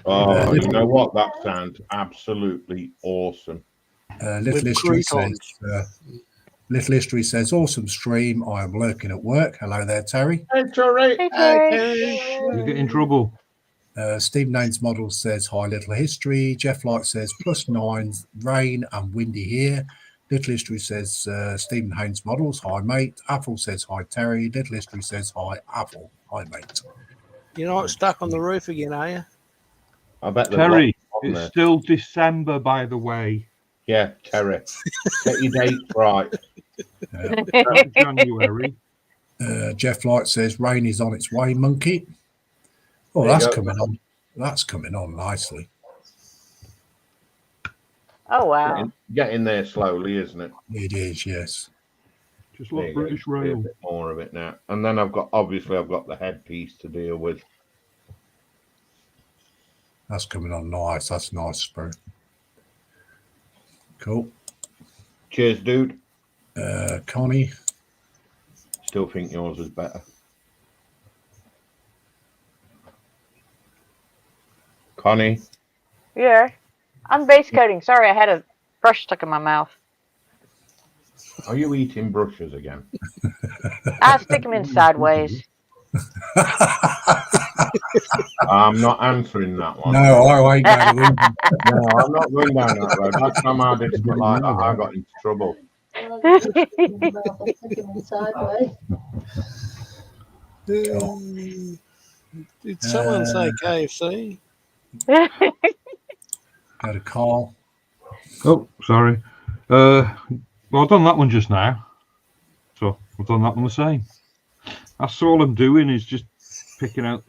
Oh, you know what? That sounds absolutely awesome. Little History says awesome stream. I am lurking at work. Hello there, Terry. Hey, Terry. Hey, Terry. You get in trouble. Steve Naines Model says hi, Little History. Jeff Light says +9, rain and windy here. Little History says Stephen Haynes Models, hi mate. Apple says hi Terry. Little History says hi Apple, hi mate. You're not stuck on the roof again, are you? I bet there's Terry, lots on it's there. still December, by the way. Yeah, Terry. Get your dates right. Not January. Jeff Light says rain is on its way, Monkey. Oh, There you that's go. coming on. That's coming on nicely. Oh wow. Get in there slowly, isn't it? It is, yes. Just There like you go. British See a Rail. bit more of it now. And then I've got the headpiece to deal with. That's coming on nice. That's nice, bro. Cool. Cheers, dude. Connie. Still think yours is better. Connie. Yeah. I'm base coating. Sorry, I had a brush stuck in my mouth. Are you eating brushes again? I stick them in sideways. I'm not answering that one. No, I ain't going to win. No, I'm not going down that road. Last time I did something like that, I got into trouble. Did someone say KFC? Go to Carl. Oh, sorry. Well, I've done that one just now. So I've done that one the same. That's all I'm doing is just picking out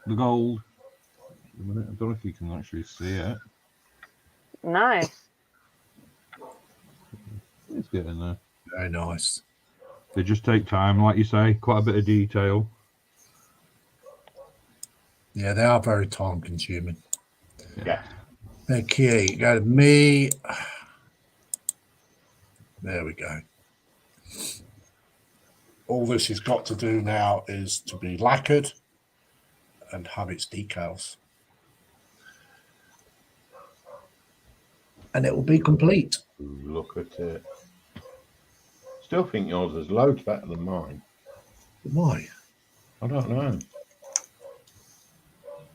the gold. A minute, I don't know if you can actually see it. Nice. It's getting there. Very nice. They just take time, like you say, quite a bit of detail. Yeah, they are very time consuming. Yeah. Okay, go to me. There we go. All this has got to do now is to be lacquered and have its decals. And it will be complete. Look at it. Still think yours is loads better than mine. Why? I don't know.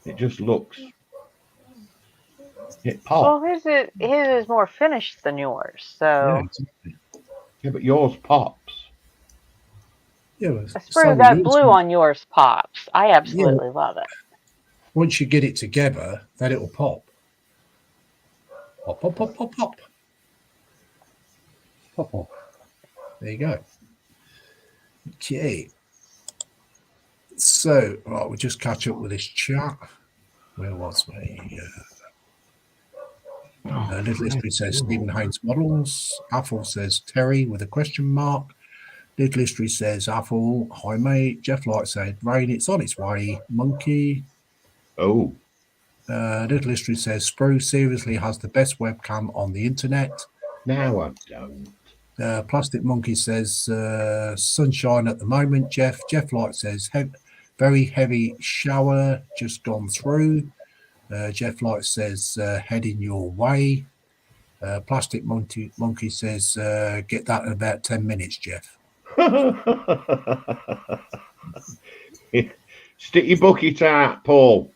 It just looks. It Well, pops. his is more finished than yours, Yeah, so exactly. Yeah, but yours pops. Yeah, well, I so sprayed that yours- blue on yours pops. I absolutely love it. Once you get it together, then it will pop. Pop, pop, pop, pop, pop. Pop, pop. There you go. Okay. So, right, we'll just catch up with this chat. Where was we? Little History says Stephen Haynes models. Apple says Terry with a question mark. Little History says Apple. Hi, mate. Jeff Light said rain. It's on its way. Monkey. Oh, Little History says Spruce seriously has the best webcam on the internet. now I don't. Plastic Monkey says sunshine at the moment. Jeff Light says very heavy shower just gone through. Jeff Light says heading your way. Plastic Monkey says get that in about 10 minutes, Jeff. Stick your bucket out, Paul.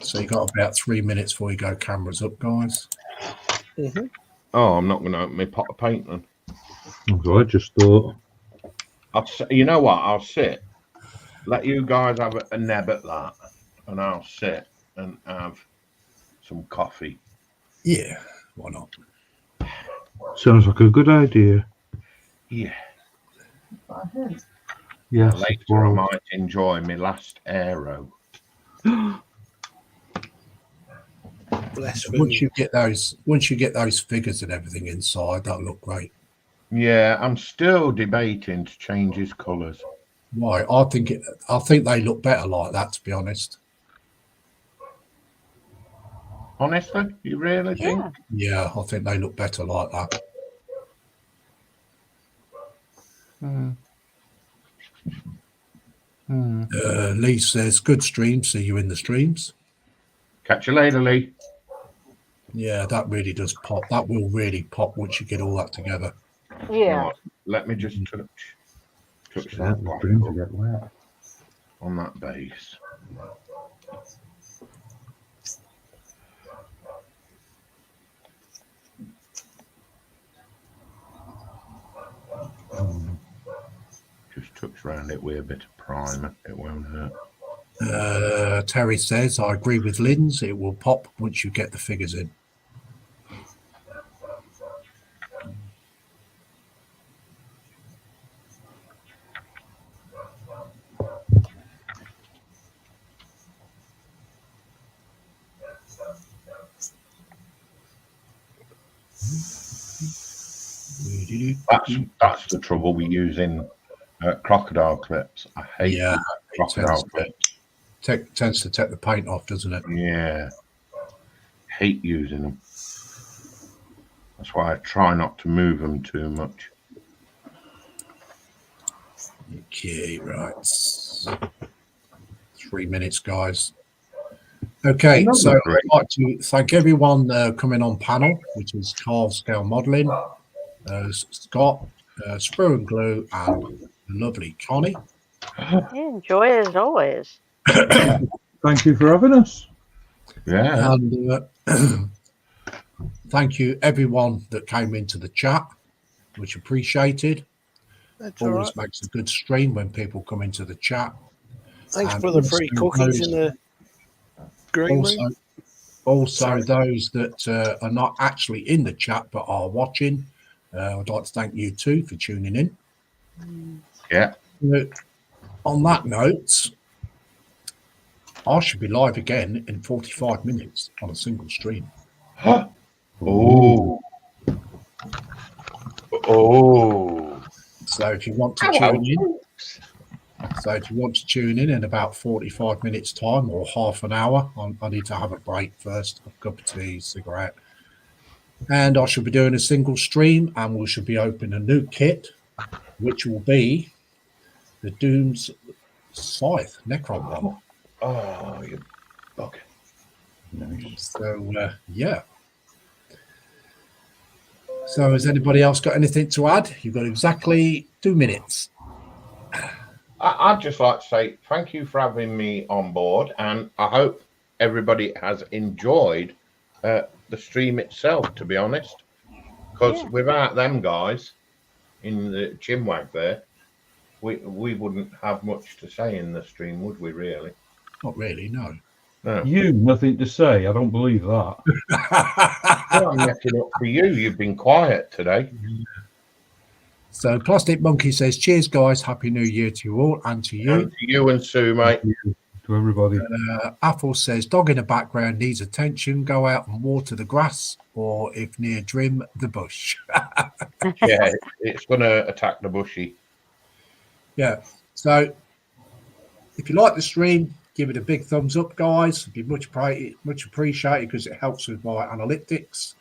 So you got about 3 minutes before you go cameras up, guys. Mm-hmm. Oh, I'm not going to open my pot of paint then. So I just thought. You know what? I'll sit. Let you guys have a neb at that, and I'll sit and have some coffee. Yeah, why not? Sounds like a good idea. Yeah. Yes. Later, I might enjoy my last aero. Once you get those figures and everything inside, that'll look great. Yeah, I'm still debating to change his colours. Why? I think they look better like that, to be honest. Honestly, you really think? Yeah, I think they look better like that. Lee says, good stream. See you in the streams. Catch you later, Lee. Yeah, that really does pop. That will really pop once you get all that together. Yeah. Right, let me just touch That that the black stream to up get wet. on that base. touch around it with a bit of primer. It won't hurt. Terry says, I agree with Linz. It will pop once you get the figures in. That's the trouble with using crocodile clips. I hate crocodile clips. Tends to take the paint off, doesn't it? Yeah. Hate using them. That's why I try not to move them too much. Okay, right. 3 minutes, guys. Okay, so I'd like to thank everyone coming on panel, which is Carl Scale Modelling, Scott, Sprue and Glue, and the lovely Connie. Yeah, enjoy it as always. Thank you for having us. Yeah. And thank you everyone that came into the chat, much appreciated. That's all Always right. makes a good stream when people come into the chat. Thanks And for the free also cookies those- in the green room. Also, Sorry. those that are not actually in the chat but are watching, I'd like to thank you too for tuning in. Yeah. On that note, I should be live again in 45 minutes on a single stream. Oh. Oh. So if you want to tune in about 45 minutes time or half an hour, I need to have a break first, a cup of tea, cigarette. And I shall be doing a single stream, and we should be opening a new kit, which will be the Doom's Scythe Necron one. Oh, you bugger. Nice. So, yeah. So has anybody else got anything to add? You've got exactly 2 minutes. I'd just like to say thank you for having me on board, and I hope everybody has enjoyed the stream itself, to be honest, because without them guys in the chinwag there, we wouldn't have much to say in the stream, would we, really? Not really, no. No. You, nothing to say. I don't believe that. Well, I'm making up for you. You've been quiet today. So Plastic Monkey says, cheers, guys. Happy New Year to you all and to you. And to you and Sue, mate. To everybody. Apple says, dog in the background needs attention. Go out and water the grass, or if near Drim, the bush. Yeah, it's going to attack the bushy. Yeah. So if you like the stream, give it a big thumbs up, guys. It'd be much appreciated because it helps with my analytics.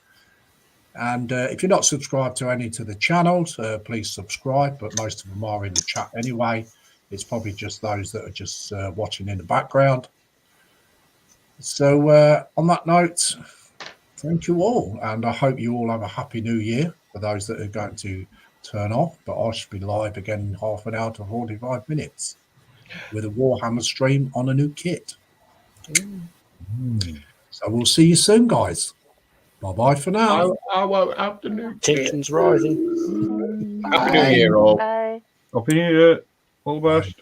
And if you're not subscribed to any to the channels, please subscribe. But most of them are in the chat anyway. It's probably just those that are just watching in the background. So on that note, thank you all. And I hope you all have a happy new year for those that are going to turn off. But I should be live again in half an hour to 45 minutes with a Warhammer stream on a new kit. So we'll see you soon, guys. Bye-bye for now. I won't have the new Tensions rising. Happy New Year, all. Bye. Happy New Year. All the best.